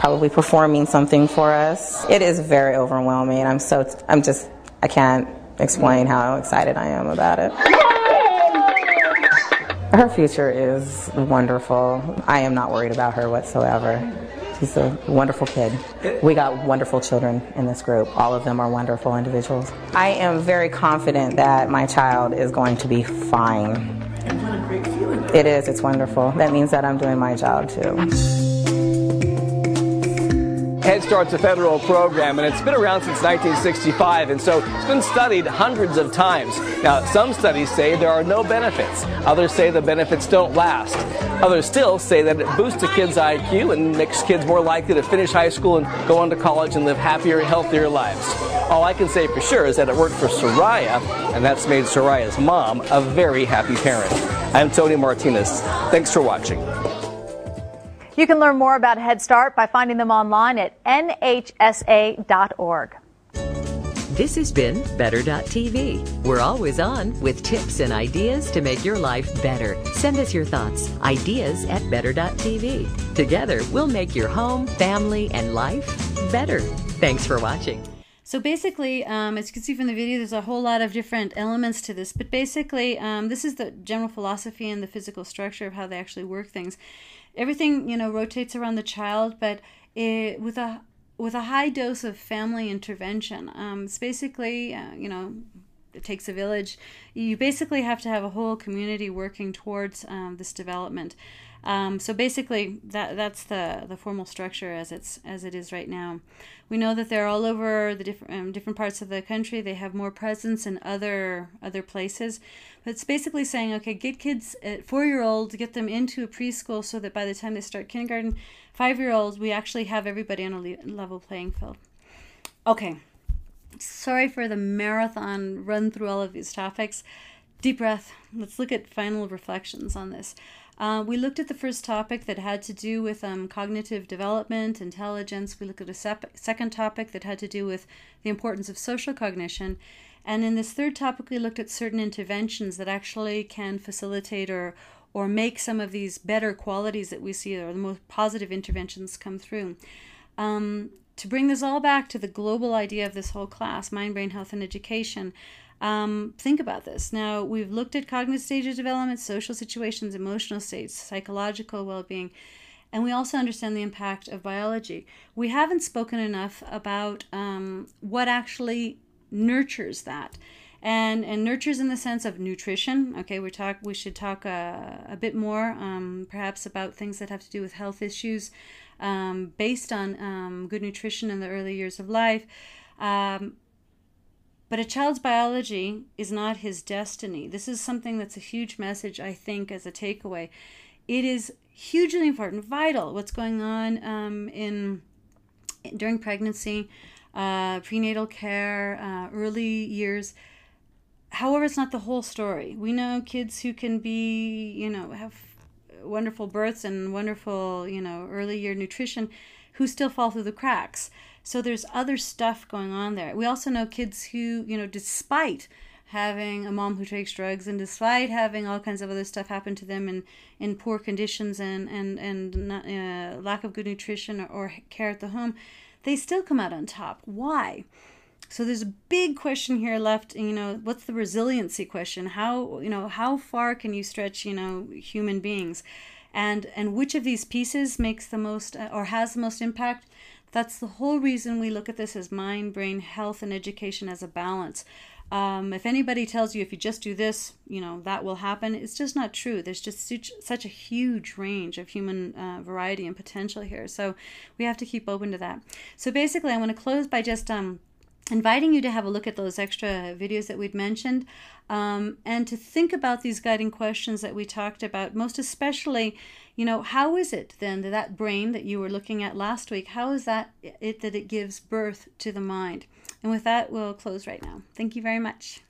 probably performing something for us. It is very overwhelming. I can't explain how excited I am about it. Her future is wonderful. I am not worried about her whatsoever. She's a wonderful kid. We got wonderful children in this group. All of them are wonderful individuals. I am very confident that my child is going to be fine. And what a great feeling. It is. It's wonderful. That means that I'm doing my job too. Head Start's a federal program, and it's been around since 1965, and so it's been studied hundreds of times. Now, some studies say there are no benefits. Others say the benefits don't last. Others still say that it boosts a kid's IQ and makes kids more likely to finish high school and go on to college and live happier, healthier lives. All I can say for sure is that it worked for Soraya, and that's made Soraya's mom a very happy parent. I'm Tony Martinez. Thanks for watching. You can learn more about Head Start by finding them online at nhsa.org. This has been Better.tv. We're always on with tips and ideas to make your life better. Send us your thoughts, ideas at Better.tv. Together, we'll make your home, family, and life better. Thanks for watching. So basically, as you can see from the video, there's a whole lot of different elements to this. But basically, this is the general philosophy and the physical structure of how they actually work things. Everything, rotates around the child, but with a high dose of family intervention. It's basically, it takes a village. You basically have to have a whole community working towards this development. So basically, that's the formal structure as it is right now. We know that they're all over the different parts of the country. They have more presence in other places. But it's basically saying, okay, get kids at 4-year-olds, get them into a preschool so that by the time they start kindergarten, 5-year-olds, we actually have everybody on a level playing field. Okay, sorry for the marathon run through all of these topics. Deep breath. Let's look at final reflections on this. We looked at the first topic that had to do with cognitive development, intelligence. We looked at a second topic that had to do with the importance of social cognition. And in this third topic, we looked at certain interventions that actually can facilitate or make some of these better qualities that we see, or the most positive interventions come through. To bring this all back to the global idea of this whole class, mind, brain, health, and education, think about this. Now, we've looked at cognitive stages of development, social situations, emotional states, psychological well-being, and we also understand the impact of biology. We haven't spoken enough about what actually nurtures that, and nurtures in the sense of nutrition. Okay, we should talk a bit more, perhaps about things that have to do with health issues based on good nutrition in the early years of life. But a child's biology is not his destiny. This is something that's a huge message, I think, as a takeaway. It is hugely important, vital, what's going on during pregnancy, prenatal care, early years. However, it's not the whole story. We know kids who can be, have wonderful births and wonderful, early year nutrition who still fall through the cracks. So there's other stuff going on there. We also know kids who, despite having a mom who takes drugs and despite having all kinds of other stuff happen to them in poor conditions and lack of good nutrition or care at the home, they still come out on top. Why? So there's a big question here left, what's the resiliency question? How far can you stretch, human beings? And which of these pieces makes the most or has the most impact? That's the whole reason we look at this as mind, brain, health, and education as a balance. If anybody tells you if you just do this, that will happen, it's just not true. There's just such a huge range of human variety and potential here. So we have to keep open to that. So basically, I want to close by just inviting you to have a look at those extra videos that we'd mentioned, and to think about these guiding questions that we talked about, most especially, how is it then that brain that you were looking at last week, how is that it gives birth to the mind? And with that, we'll close right now. Thank you very much.